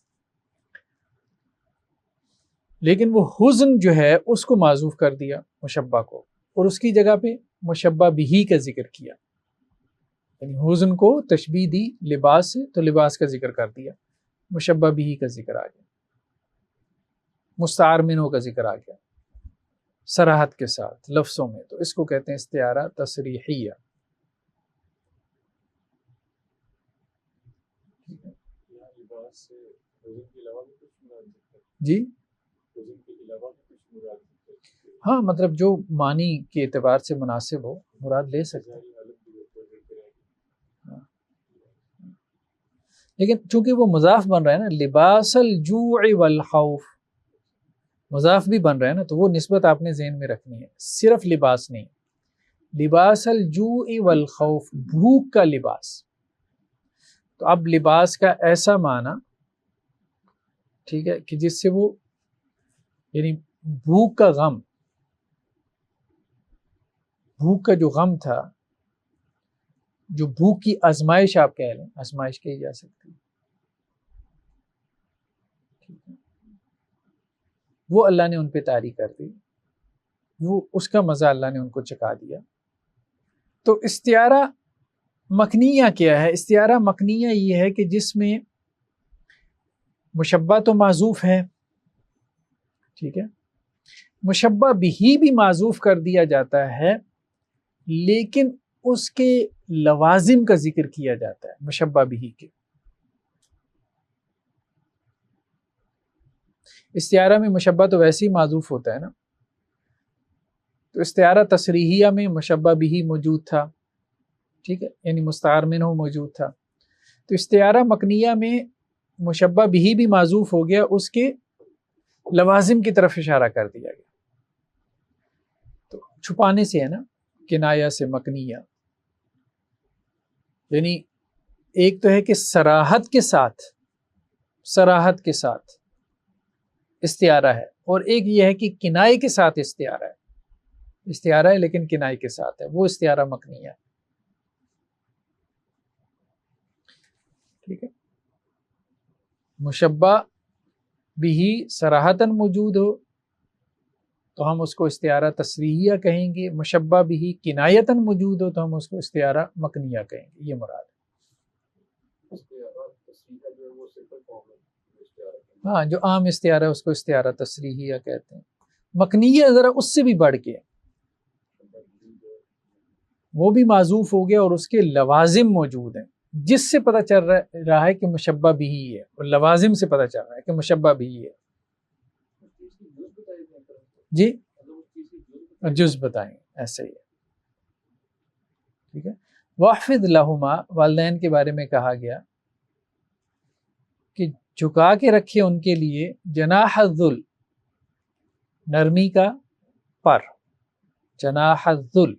لیکن وہ حزن جو ہے اس کو معذوف کر دیا مشبہ کو، اور اس کی جگہ پہ مشبہ بھی کا ذکر کیا. یعنی حزن کو تشبیہ دی لباس سے تو لباس کا ذکر کر دیا، مشبہ بھی کا ذکر آ گیا، مستعار منہ کا ذکر آ گیا صراحت کے ساتھ لفظوں میں. تو اس کو کہتے ہیں استعارہ تصریحیہ. جی ہاں، مطلب جو معنی کے اعتبار سے مناسب ہو مراد لے سکتے ہیں. لیکن چونکہ وہ مضاف بن رہا ہے نا، لباس الجوع والخوف مضاف بھی بن رہا ہے نا، تو وہ نسبت آپ نے ذہن میں رکھنی ہے، صرف لباس نہیں. لباس الجوع والخوف، بھوک کا لباس. تو اب لباس کا ایسا معنی، ٹھیک ہے، کہ جس سے وہ یعنی بھوک کا غم، بھوک کا جو غم تھا، جو بھوک کی آزمائش آپ کہہ لیں، آزمائش کہی جا سکتی، وہ اللہ نے ان پہ طاری کر دی، وہ اس کا مزہ اللہ نے ان کو چکھا دیا۔ تو استعارہ مکنیہ کیا ہے؟ استعارہ مکنیہ یہ ہے کہ جس میں مشبہ تو معذوف ہے، ٹھیک ہے، مشبہ بھی معذوف کر دیا جاتا ہے، لیکن اس کے لوازم کا ذکر کیا جاتا ہے مشبہ بھی کے۔ استعارہ میں مشبہ تو ویسے ہی معذوف ہوتا ہے نا، تو استعارہ تصریحیہ میں مشبہ بھی موجود تھا، ٹھیک ہے، یعنی مستعار منہ موجود تھا۔ تو استعارہ مکنیہ میں مشبہ بھی معذوف ہو گیا، اس کے لوازم کی طرف اشارہ کر دیا گیا۔ تو چھپانے سے ہے نا، کنایہ سے مکنیہ، یعنی ایک تو ہے کہ صراحت کے ساتھ استعارہ ہے، اور ایک یہ ہے کہ کنائے کے ساتھ استعارہ ہے، استعارہ ہے لیکن کنائے کے ساتھ ہے، وہ استعارہ مکنیہ ہے، ٹھیک ہے۔ مشبہ بھی صراحتاً موجود ہو تو ہم اس کو استعارہ تصریحیہ کہیں گے، مشبہ بھی کنایتاً موجود ہو تو ہم اس کو استعارہ مکنیہ کہیں گے، یہ مراد ہے۔ ہاں، جو عام استعارہ ہے اس کو استعارہ تصریحیہ کہتے ہیں۔ مکنیہ ذرا اس سے بھی بڑھ کے، وہ بھی معذوف ہو گیا اور اس کے لوازم موجود ہیں، جس سے پتہ چل رہا ہے کہ مشبہ بھی ہے، اور لوازم سے پتہ چل رہا ہے کہ مشبہ بھی ہے۔ جی، جز بتائیں، ایسے ہی ہے، ٹھیک ہے۔ واحفظ لہما، والدین کے بارے میں کہا گیا کہ جھکا کے رکھے ان کے لیے جناح الذل، نرمی کا پر، جناح الذل،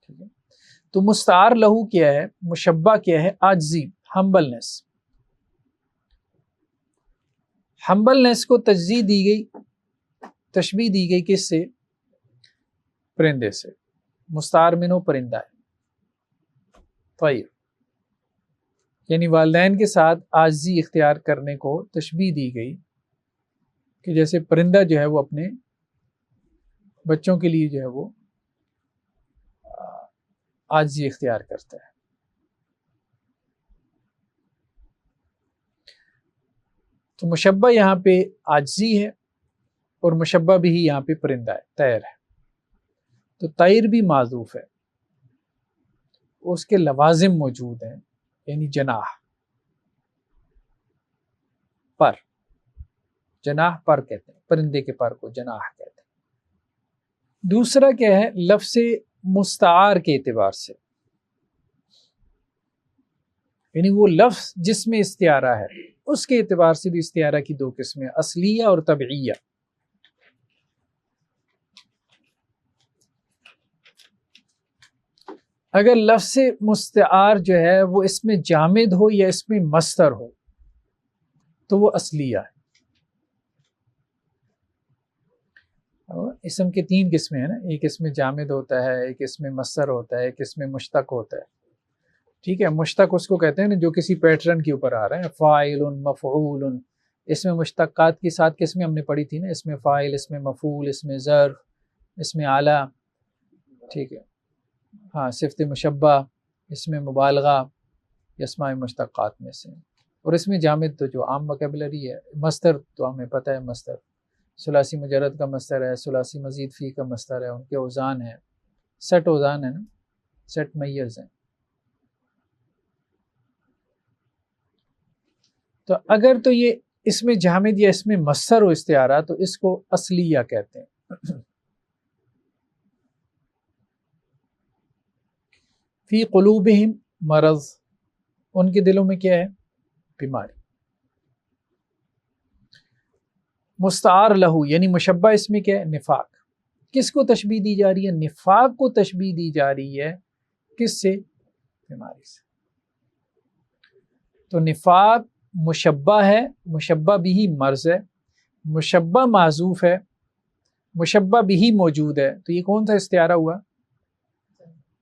ٹھیک ہے۔ تو مستعار لہو کیا ہے؟ مشبہ کیا ہے؟ عاجزی، ہمبلنس۔ ہمبلنس کو تجزیہ دی گئی، تشبیہ دی گئی کس سے؟ پرندے سے، مستعار منہ پرندہ ہے، طیر، یعنی والدین کے ساتھ عاجزی اختیار کرنے کو تشبیہ دی گئی کہ جیسے پرندہ جو ہے وہ اپنے بچوں کے لیے جو ہے وہ عاجزی اختیار کرتا ہے۔ تو مشبہ یہاں پہ عاجزی ہے، اور مشبہ بھی یہاں پہ پرندہ ہے، طیر ہے۔ تو طیر بھی معذوف ہے، اس کے لوازم موجود ہیں، یعنی جناح، پر، جناح پر کہتے ہیں، پرندے کے پر کو جناح کہتے ہیں۔ دوسرا کیا ہے؟ لفظ مستعار کے اعتبار سے، یعنی وہ لفظ جس میں استعارہ ہے اس کے اعتبار سے بھی استعارہ کی دو قسمیں، اصلیہ اور طبعیہ۔ اگر لفظ مستعار جو ہے وہ اس میں جامد ہو یا اس میں مصدر ہو تو وہ اصلیہ ہے۔ اسم کے تین قسمیں ہیں نا، ایک اس میں جامد ہوتا ہے، ایک اس میں مصدر ہوتا ہے، ایک اس میں مشتق ہوتا ہے، ٹھیک ہے۔ مشتق اس کو کہتے ہیں نا جو کسی پیٹرن کے اوپر آ رہے ہیں، فاعل، مفعول۔ اس میں مشتقات کی 7 قسمیں ہم نے پڑھی تھی نا، اس میں فاعل، اس میں مفعول، اس میں ظرف، اس میں اعلی، ٹھیک ہے، ہاں، صفت مشبہ، اس میں مبالغہ، اسماء مشتقات میں سے۔ اور اس میں جامد تو جو عام وکیبلری ہے، مصدر تو ہمیں پتہ ہے، مصدر ثلاثی مجرد کا مصدر ہے، ثلاثی مزید فی کا مصدر ہے، ان کے اوزان ہیں، سٹ اوزان ہیں نا، سٹ میز ہیں۔ تو اگر تو یہ اس میں جامد یا اس میں مصدر ہو استعارہ تو اس کو اصلیہ کہتے ہیں۔ فی قلوبہم مرض، ان کے دلوں میں کیا ہے؟ بیماری۔ مستعار لہو یعنی مشبہ اس میں کیا ہے؟ نفاق۔ کس کو تشبیہ دی جا رہی ہے؟ نفاق کو تشبیہ دی جا رہی ہے، کس سے؟ بیماری سے۔ تو نفاق مشبہ ہے، مشبہ بھی مرض ہے، مشبہ معذوف ہے، مشبہ بھی موجود ہے، تو یہ کون سا استعارہ ہوا؟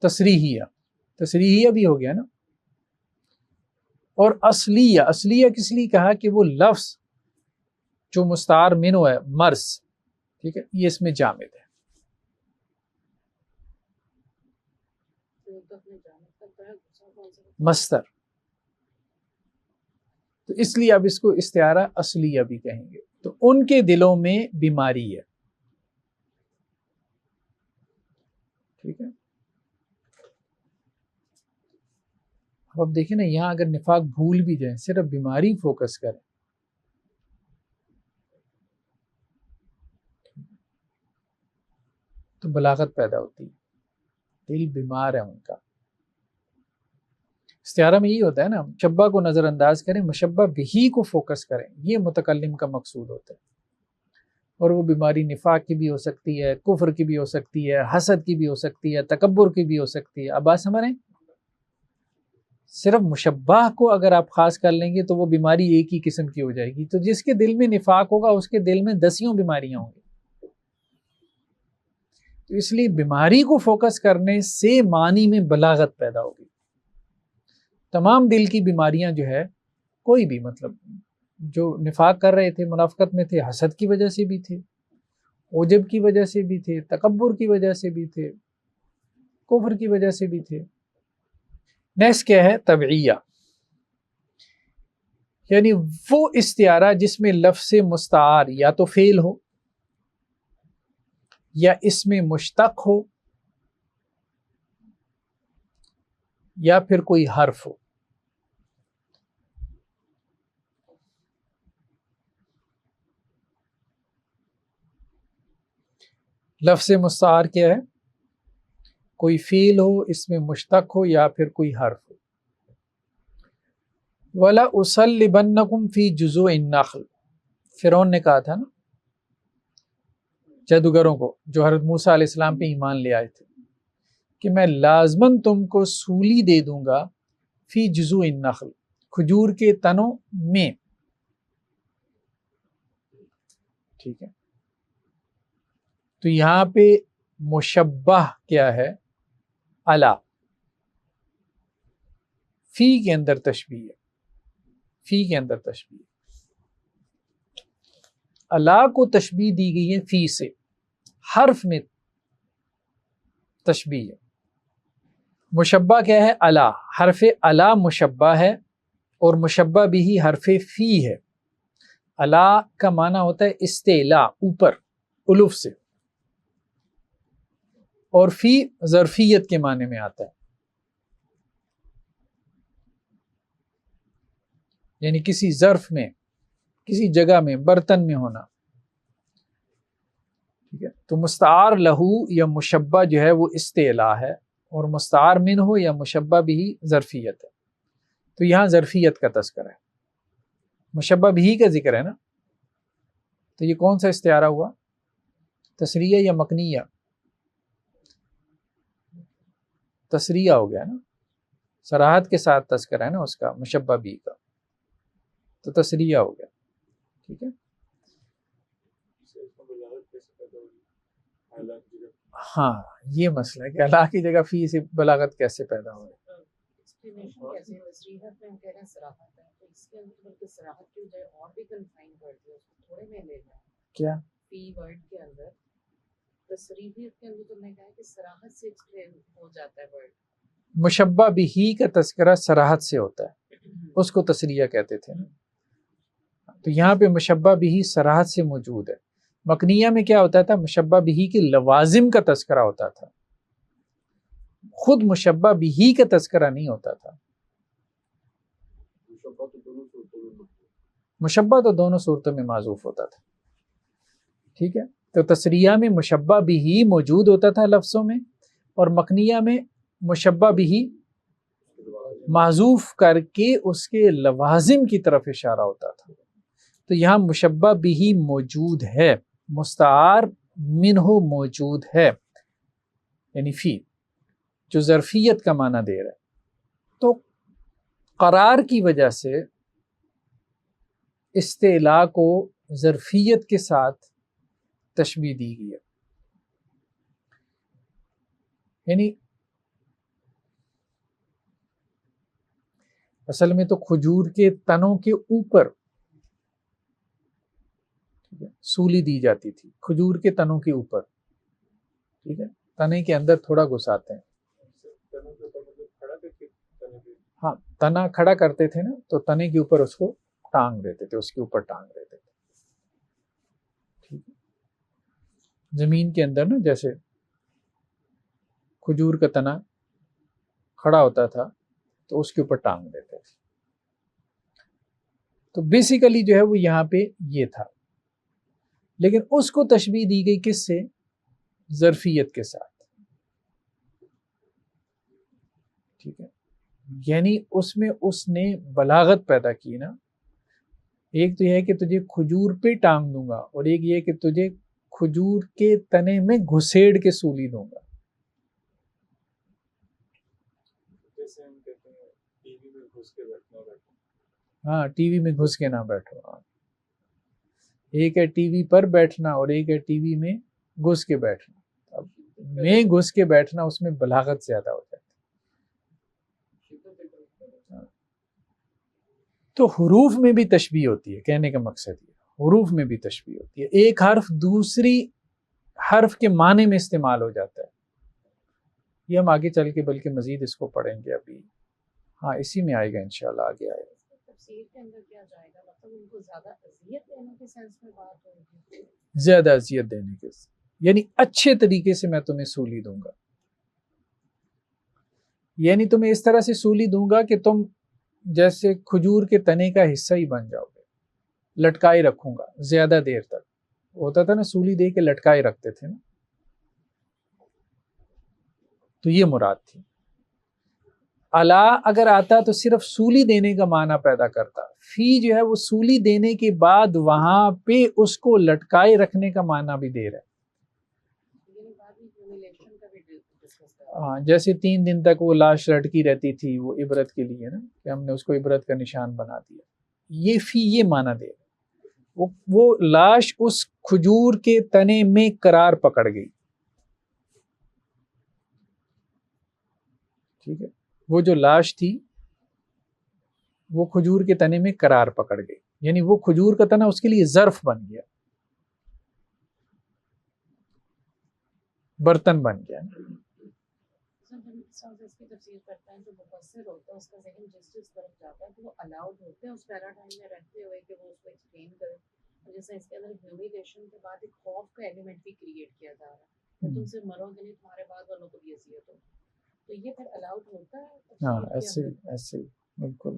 تصریحیہ، تصریحیہ بھی ہو گیا نا۔ اور اصلیہ، اصلیہ کس لیے کہا کہ وہ لفظ جو مستعار منہ ہے مرض، ٹھیک ہے، یہ اس میں جامد ہے۔ مصدر، تو اس لیے اب اس کو استعارہ اصلیہ بھی کہیں گے۔ تو ان کے دلوں میں بیماری ہے، ٹھیک ہے۔ اب دیکھیں نا، یہاں اگر نفاق بھول بھی جائیں، صرف بیماری فوکس کریں، تو بلاغت پیدا ہوتی ہے، دل بیمار ہے ان کا۔ استعارہ میں یہی ہوتا ہے نا، مشبہ کو نظر انداز کریں، مشبہ بہی کو فوکس کریں، یہ متکلم کا مقصود ہوتا ہے۔ اور وہ بیماری نفاق کی بھی ہو سکتی ہے، کفر کی بھی ہو سکتی ہے، حسد کی بھی ہو سکتی ہے، تکبر کی بھی ہو سکتی ہے۔ اب بات سمجھ رہے ہیں؟ صرف مشبہ کو اگر آپ خاص کر لیں گے تو وہ بیماری ایک ہی قسم کی ہو جائے گی، تو جس کے دل میں نفاق ہوگا اس کے دل میں 10 بیماریاں ہوں گی۔ تو اس لیے بیماری کو فوکس کرنے سے معنی میں بلاغت پیدا ہوگی۔ تمام دل کی بیماریاں جو ہے، کوئی بھی مطلب جو نفاق کر رہے تھے، منافقت میں تھے، حسد کی وجہ سے بھی تھے، عجب کی وجہ سے بھی تھے، تکبر کی وجہ سے بھی تھے، کفر کی وجہ سے بھی تھے۔ نیکسٹ کیا ہے؟ تبعیہ، یعنی وہ استعارہ جس میں لفظ مستعار یا تو فعل ہو یا اس میں مشتق ہو یا پھر کوئی حرف ہو۔ لفظ مستعار کیا ہے؟ کوئی فعل ہو، اس میں مشتق ہو یا پھر کوئی حرف ہو۔ وَلَا أُصَلِّبَنَّكُمْ فِي جُذُوعِ النَّخْلِ، فرعون نے کہا تھا نا جادوگروں کو جو حضرت موسیٰ علیہ السلام پہ ایمان لے آئے تھے، کہ میں لازماً تم کو سولی دے دوں گا فی جذوع النخل، کھجور کے تنوں میں، ٹھیک ہے۔ تو یہاں پہ مشبہ کیا ہے؟ الا، فی کے اندر تشبیہ ہے، فی کے اندر تشبیہ، الا کو تشبیہ دی گئی ہے فی سے، حرف میں تشبیہ ہے۔ مشبہ کیا ہے؟ الا، حرف الا مشبہ ہے، اور مشبہ بھی حرف فی ہے۔ الا کا معنی ہوتا ہے استعلاء، اوپر، الف سے، اور فی ظرفیت کے معنی میں آتا ہے، یعنی کسی ظرف میں، کسی جگہ میں، برتن میں ہونا، ٹھیک ہے۔ تو مستعار لہو یا مشبہ جو ہے وہ استعلاء ہے، اور مستعار منہ ہو یا مشبہ بھی ظرفیت ہے۔ تو یہاں ظرفیت کا تذکرہ ہے، مشبہ بھی کا ذکر ہے نا، تو یہ کون سا استعارہ ہوا؟ تسریہ یا مکنیہ؟ تسریہ ہو گیا نا، صراحت کے ساتھ تذکرہ ہے نا اس کا، مشبہ بھی کا، تو تسریہ ہو گیا، ٹھیک ہے۔ ہاں یہ مسئلہ ہے کہ اللہ کی جگہ فی سے بلاغت کیسے پیدا ہو؟ کیا مشبہ بھی کا تذکرہ صراحت سے ہوتا ہے، اس کو تسریہ کہتے تھے نا۔ تو یہاں پہ مشبہ بھی صراحت سے موجود ہے۔ مکنیہ میں کیا ہوتا تھا؟ مشبہ بھی کے لوازم کا تذکرہ ہوتا تھا، خود مشبہ بھی کا تذکرہ نہیں ہوتا تھا۔ مشبہ تو دونوں صورتوں میں معذوف ہوتا تھا، ٹھیک ہے۔ تو تسریہ میں مشبہ بھی موجود ہوتا تھا لفظوں میں، اور مکنیہ میں مشبہ بھی معذوف کر کے اس کے لوازم کی طرف اشارہ ہوتا تھا۔ تو یہاں مشبہ بھی موجود ہے، مستعار منہ موجود ہے، یعنی فی جو ظرفیت کا معنی دے رہا ہے۔ تو قرار کی وجہ سے استعلاء کو ظرفیت کے ساتھ تشبیہ دی گئی ہے. یعنی اصل میں تو کھجور کے تنوں کے اوپر سولی دی جاتی تھی، کھجور کے تنوں کے اوپر، ٹھیک ہے، تنے کے اندر تھوڑا گھساتے ہیں. ہاں، تنا کھڑا کرتے تھے نا، تو تنے کے اوپر اس کو ٹانگ دیتے تھے، اس کے اوپر ٹانگ دیتے تھے. ٹھیک ہے، زمین کے اندر نا جیسے کھجور کا تنا کھڑا ہوتا تھا تو اس کے اوپر ٹانگ دیتے تھے. تو بیسیکلی جو ہے وہ یہاں پہ یہ تھا، لیکن اس کو تشبیہ دی گئی کس سے؟ ظرفیت کے ساتھ. ٹھیک ہے، یعنی اس میں اس نے بلاغت پیدا کی نا. ایک تو یہ ہے کہ تجھے کھجور پہ ٹانگ دوں گا، اور ایک یہ کہ تجھے کھجور کے تنے میں گھسیڑ کے سولی دوں گا. ہاں، ٹی وی میں گھس کے نہ بیٹھو. ایک ہے ٹی وی پر بیٹھنا اور ایک ہے ٹی وی میں گھس کے بیٹھنا. اب میں گھس کے بیٹھنا اس میں بلاغت زیادہ ہو جاتی. تو حروف میں بھی تشبیہ ہوتی ہے، کہنے کا مقصد یہ حروف میں بھی تشبیہ ہوتی ہے. ایک حرف دوسری حرف کے معنی میں استعمال ہو جاتا ہے. یہ ہم آگے چل کے بلکہ مزید اس کو پڑھیں گے. ابھی ہاں اسی میں آئے گا انشاءاللہ، آگے آئے گا. تفسیر کے اندر کیا جائے گا؟ مطلب ان کو زیادہ اذیت دینے کے سینس میں بات ہوگی، زیادہ اذیت دینے کے، یعنی اچھے طریقے سے میں تمہیں سولی دوں گا. یعنی تمہیں اس طرح سے سولی دوں گا کہ تم جیسے کھجور کے تنے کا حصہ ہی بن جاؤ گے. لٹکائے رکھوں گا زیادہ دیر تک. ہوتا تھا نا سولی دے کے لٹکائے رکھتے تھے نا، تو یہ مراد تھی. الا اگر آتا تو صرف سولی دینے کا معنی پیدا کرتا. فی جو ہے وہ سولی دینے کے بعد وہاں پہ اس کو لٹکائے رکھنے کا معنی بھی دے رہا ہے. ہاں، جیسے 3 دن تک وہ لاش لٹکی رہتی تھی، وہ عبرت کے لیے نا، کہ ہم نے اس کو عبرت کا نشان بنا دیا. یہ فی یہ معنی دے رہا. وہ لاش اس کھجور کے تنے میں قرار پکڑ گئی. ٹھیک ہے، وہ جو لاش تھی وہ کھجور کے تنے میں قرار پکڑ گئی، یعنی وہ کھجور کا تنا اس کے لیے ظرف بن گیا، برتن بن گیا. اس کی تفسیر کرتا ہے جو مفسر ہوتا ہے اس کا ذہن جس طرف جاتا ہے کہ وہ الاؤڈ ہوتے ہیں اس پیراڈائم میں رہتے ہوئے کہ وہ اس کو ایکسپلین کرے. جیسے اس کے اندر ہیومیلیشن کے بعد ایک خوف کا ایلیمنٹ بھی کریٹ کیا جا رہا ہے کہ تم سے مرو گے نہیں، تمہارے بعد والوں کو بھی اذیت ہو. تو یہ پھر الاؤڈ ہوتا ہے. ہاں، ایسے بالکل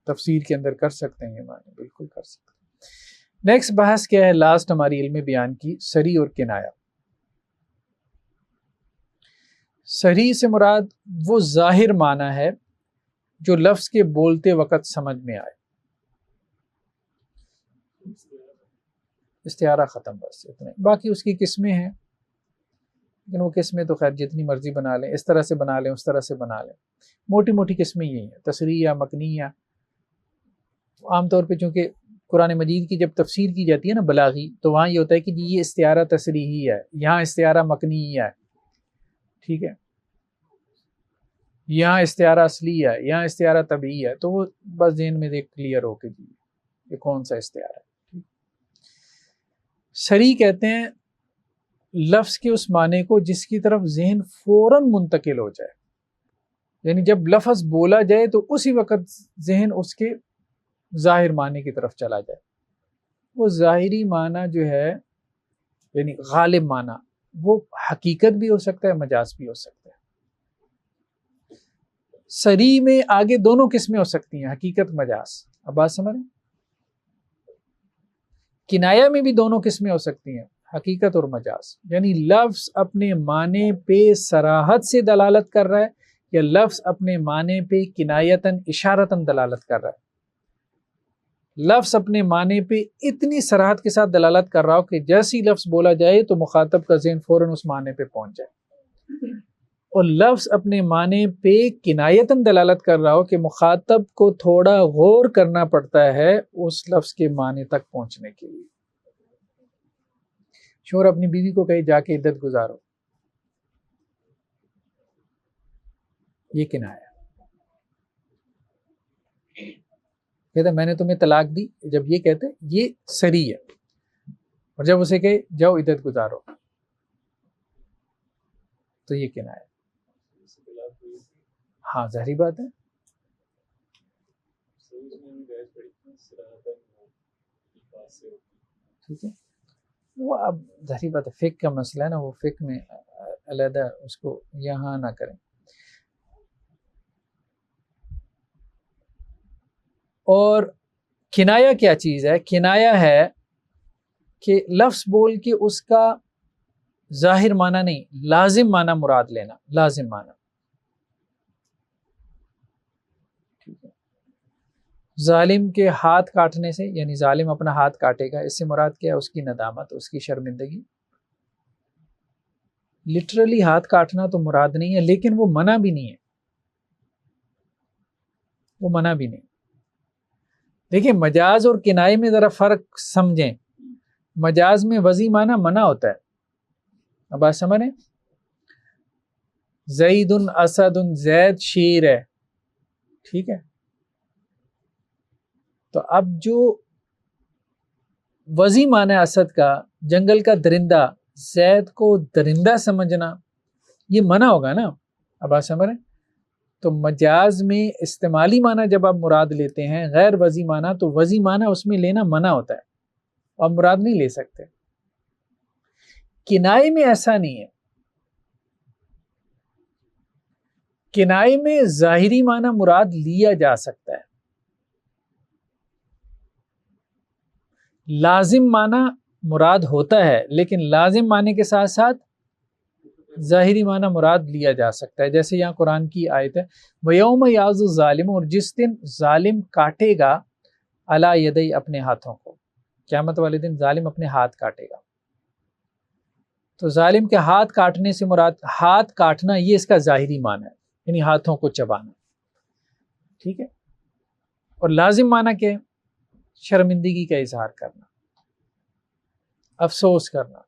تفسیر کے اندر کر سکتے ہیں یہ معنی، بالکل کر سکتے ہیں. نیکسٹ بحث کیا ہے؟ لاسٹ ہماری علم بیان کی سری اور کنایا. سری سے مراد وہ ظاہر معنی ہے جو لفظ کے بولتے وقت سمجھ میں آئے. استعارہ ختم، بس اتنے. باقی اس کی قسمیں ہیں، لیکن وہ قسمیں تو خیر جتنی مرضی بنا لیں، اس طرح سے بنا لیں اس طرح سے بنا لیں. موٹی موٹی قسمیں یہی ہیں، تصریح یا مکنی یا. عام طور پہ چونکہ قرآن مجید کی جب تفسیر کی جاتی ہے نا بلاغی، تو وہاں یہ ہوتا ہے کہ یہ استعارہ تصریحی ہے، یہاں استعارہ مکنی ہے. ٹھیک ہے، یہاں استعارہ اصلی ہے، یہاں استعارہ طبعی ہے. تو وہ بس ذہن میں دیکھ کلیئر ہو کے جی یہ کون سا استعارہ ہے. سری کہتے ہیں لفظ کے اس معنی کو جس کی طرف ذہن فوراً منتقل ہو جائے. یعنی جب لفظ بولا جائے تو اسی وقت ذہن اس کے ظاہر معنی کی طرف چلا جائے. وہ ظاہری معنی جو ہے یعنی غالب معنی، وہ حقیقت بھی ہو سکتا ہے، مجاز بھی ہو سکتا ہے. سری میں آگے دونوں قسمیں ہو سکتی ہیں، حقیقت مجاز. اب بات سمجھ؟ کنایا میں بھی دونوں قسمیں ہو سکتی ہیں، حقیقت اور مجاز. یعنی لفظ اپنے معنی پہ صراحت سے دلالت کر رہا ہے یا لفظ اپنے معنی پہ کنایتاً اشارتاً دلالت کر رہا ہے. لفظ اپنے معنی پہ اتنی صراحت کے ساتھ دلالت کر رہا ہو کہ جیسی لفظ بولا جائے تو مخاطب کا ذہن فوراً اس معنی پہ پہنچ جائے. اور لفظ اپنے معنی پہ کنایتاً دلالت کر رہا ہو کہ مخاطب کو تھوڑا غور کرنا پڑتا ہے اس لفظ کے معنی تک پہنچنے کے لیے. شوہر اپنی بیوی کو کہے جا کے عدت گزارو، یہ کنایا. کہتا میں نے تمہیں طلاق دی، جب یہ کہتے یہ سری ہے، اور جب اسے کہے جاؤ عدت گزارو تو یہ کنایا. ہاں ظاہری بات ہے. ٹھیک ہے، وہ اب ظاہری بات ہے، فقہ کا مسئلہ ہے نا، وہ فقہ میں علیحدہ اس کو یہاں نہ کریں. اور کنایا کیا چیز ہے؟ کنایا ہے کہ لفظ بول کے اس کا ظاہر معنی نہیں، لازم معنی مراد لینا، لازم معنی. ظالم کے ہاتھ کاٹنے سے، یعنی ظالم اپنا ہاتھ کاٹے گا، اس سے مراد کیا ہے؟ اس کی ندامت، اس کی شرمندگی. لٹرلی ہاتھ کاٹنا تو مراد نہیں ہے، لیکن وہ منع بھی نہیں ہے، وہ منع بھی نہیں. دیکھیں مجاز اور کنائے میں ذرا فرق سمجھیں. مجاز میں وضعی معنی منع ہوتا ہے. اب بات سمجھیں، زید اسد، زید شیر ہے، ٹھیک ہے. تو اب جو وضعی معنی اسد کا، جنگل کا درندہ، زید کو درندہ سمجھنا، یہ منع ہوگا نا. اب بات سمجھ رہے ہیں؟ تو مجاز میں استعمالی معنی جب آپ مراد لیتے ہیں غیر وضعی معنی، تو وضعی معنی اس میں لینا منع ہوتا ہے، آپ مراد نہیں لے سکتے. کنائے میں ایسا نہیں ہے. کنائے میں ظاہری معنی مراد لیا جا سکتا ہے، لازم معنی مراد ہوتا ہے، لیکن لازم معنی کے ساتھ ساتھ ظاہری معنی مراد لیا جا سکتا ہے. جیسے یہاں قرآن کی آیت ہے وَيَوْمَ يَعْضُ الظَّالِمُ، اور جس دن ظالم کاٹے گا عَلَىٰ يَدَيْهِ، اپنے ہاتھوں کو. قیامت والے دن ظالم اپنے ہاتھ کاٹے گا. تو ظالم کے ہاتھ کاٹنے سے مراد ہاتھ کاٹنا، یہ اس کا ظاہری معنی ہے، یعنی ہاتھوں کو چبانا. ٹھیک ہے. اور لازم معنی کیا ہے؟ شرمندگی کا اظہار کرنا، افسوس کرنا.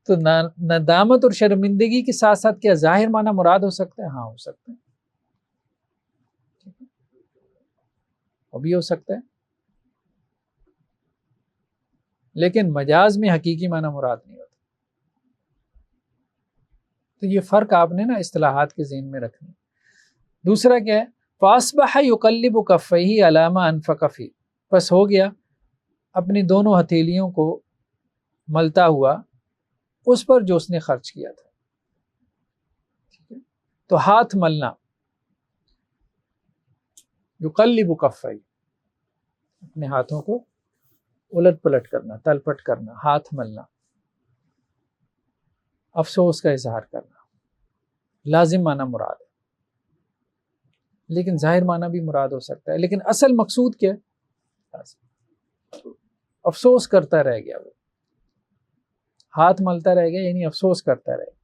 تو ندامت اور شرمندگی کے ساتھ ساتھ کیا ظاہر معنی مراد ہو سکتا ہے؟ ہاں ہو سکتا ہے، وہ بھی ہو سکتا ہے. لیکن مجاز میں حقیقی معنی مراد نہیں ہوتا. تو یہ فرق آپ نے نا اصطلاحات کے ذہن میں رکھنا. دوسرا کیا ہے؟ فَأَصْبَحَ يُقَلِّبُ كَفَّيْهِ عَلَىٰ مَا أَنفَقَ فِيهِ، بس ہو گیا اپنی دونوں ہتھیلیوں کو ملتا ہوا اس پر جو اس نے خرچ کیا تھا. تو ہاتھ ملنا، یقلب کفئی، اپنے ہاتھوں کو الٹ پلٹ کرنا، تل پٹ کرنا، ہاتھ ملنا، افسوس کا اظہار کرنا، لازم معنی مراد ہے. لیکن ظاہر معنی بھی مراد ہو سکتا ہے. لیکن اصل مقصود کیا ہے؟ افسوس کرتا رہ گیا، وہ ہاتھ ملتا رہ گیا، یعنی افسوس کرتا رہ گیا.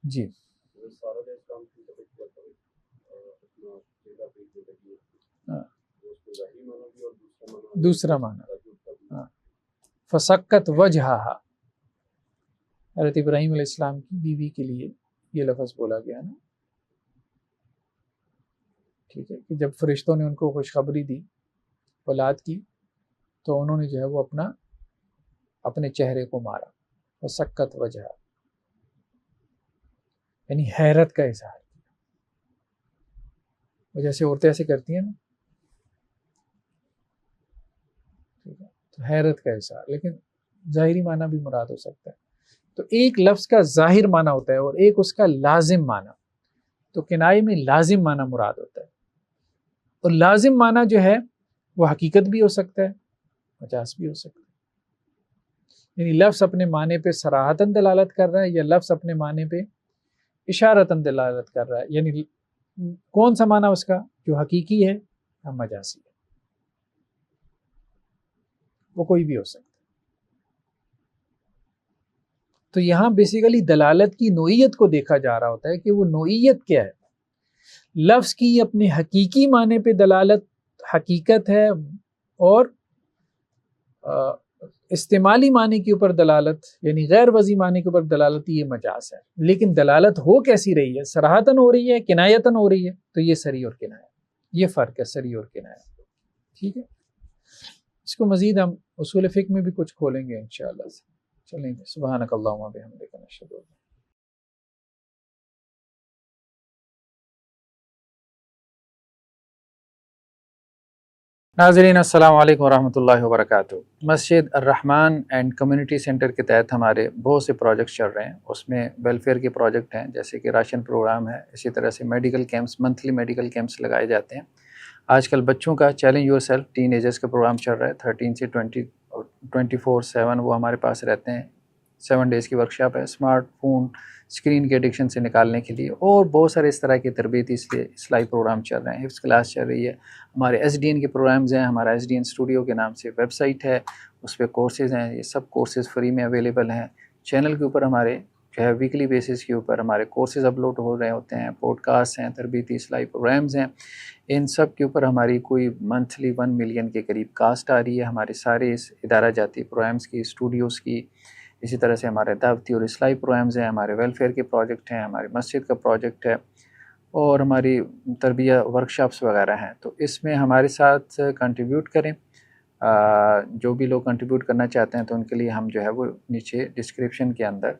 جی دوسرا معنی فسکت وجہہا، حضرت ابراہیم علیہ السلام کی بیوی کے لیے یہ لفظ بولا گیا نا. ٹھیک ہے، کہ جب فرشتوں نے ان کو خوشخبری دی اولاد کی، تو انہوں نے جو ہے وہ اپنے چہرے کو مارا. فسکت وجہہا یعنی حیرت کا اظہار کیا. وہ جیسے عورتیں ایسے کرتی ہیں نا، ٹھیک ہے، تو حیرت کا اظہار. لیکن ظاہری معنی بھی مراد ہو سکتا ہے. تو ایک لفظ کا ظاہر معنی ہوتا ہے اور ایک اس کا لازم معنی. تو کنائے میں لازم معنی مراد ہوتا ہے، اور لازم معنی جو ہے وہ حقیقت بھی ہو سکتا ہے، مجاز بھی ہو سکتا ہے. یعنی لفظ اپنے معنی پہ صراحتاً دلالت کر رہا ہے، یا لفظ اپنے معنی پہ اشارتاً دلالت کر رہا ہے. یعنی کون سا معنی اس کا؟ جو حقیقی ہے یا مجازی ہے، وہ کوئی بھی ہو سکتا ہے۔ تو یہاں بیسیکلی دلالت کی نوعیت کو دیکھا جا رہا ہوتا ہے کہ وہ نوعیت کیا ہے۔ لفظ کی اپنے حقیقی معنی پہ دلالت حقیقت ہے، اور استعمالی معنی کے اوپر دلالت یعنی غیر وضعی معنی کے اوپر دلالت یہ مجاز ہے۔ لیکن دلالت ہو کیسی رہی ہے؟ صراحتاً ہو رہی ہے، کنایتاً ہو رہی ہے؟ تو یہ سری اور کنایا، یہ فرق ہے سری اور کنایا۔ ٹھیک ہے، اس کو مزید ہم اصول فقہ میں بھی کچھ کھولیں گے انشاءاللہ سے۔ چلیں گے، سبحانک اللہم و بحمدک، نشہد ان لا ناظرین السلام علیکم ورحمۃ اللہ وبرکاتہ۔ مسجد الرحمن اینڈ کمیونٹی سینٹر کے تحت ہمارے بہت سے پروجیکٹس چل رہے ہیں، اس میں ویلفیئر کے پروجیکٹ ہیں، جیسے کہ راشن پروگرام ہے، اسی طرح سے medical camps, monthly medical camps لگائے جاتے ہیں۔ آج کل بچوں کا challenge your self ten agers کا پروگرام چل رہا ہے، 13 سے 24/7 وہ ہمارے پاس رہتے ہیں۔ 7 ڈیز کی ورکشاپ ہے، اسمارٹ فون اسکرین کے ایڈکشن سے نکالنے کے لیے، اور بہت سارے اس طرح کے تربیتی اصلاحی پروگرام چل رہے ہیں۔ حفظ کلاس چل رہی ہے، ہمارے ایس ڈی این کے پروگرامز ہیں، ہمارا ایس ڈی این اسٹوڈیو کے نام سے ویب سائٹ ہے، اس پہ کورسز ہیں، یہ سب کورسز فری میں اویلیبل ہیں۔ چینل کے اوپر ہمارے جو ہے ویکلی بیسس کے اوپر ہمارے کورسز اپلوڈ ہو رہے ہوتے ہیں، پوڈ کاسٹ ہیں، تربیتی اصلاحی پروگرامز ہیں، ان سب کے اوپر ہماری کوئی منتھلی 1 ملین کے قریب کاسٹ آ رہی ہے۔ ہمارے سارے اس ادارہ جاتی پروگرامز کی، اسٹوڈیوز کی، اسی طرح سے ہمارے دعوتی اور اصلاحی پروگرامز ہیں، ہمارے ویلفیئر کے پروجیکٹ ہیں، ہماری مسجد کا پروجیکٹ ہے، اور ہماری تربیہ ورکشاپس وغیرہ ہیں۔ تو اس میں ہمارے ساتھ کنٹریبیوٹ کریں۔ جو بھی لوگ کنٹریبیوٹ کرنا چاہتے ہیں تو ان کے لیے ہم جو ہے وہ نیچے ڈسکرپشن کے اندر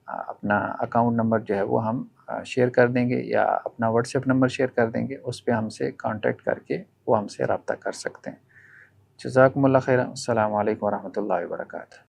اپنا اکاؤنٹ نمبر جو ہے وہ ہم شیئر کر دیں گے، یا اپنا واٹس ایپ نمبر شیئر کر دیں گے، اس پہ ہم سے کانٹیکٹ کر کے وہ ہم سے رابطہ کر سکتے ہیں۔ جزاکم اللہ خیر، السلام علیکم ورحمۃ اللہ وبرکاتہ۔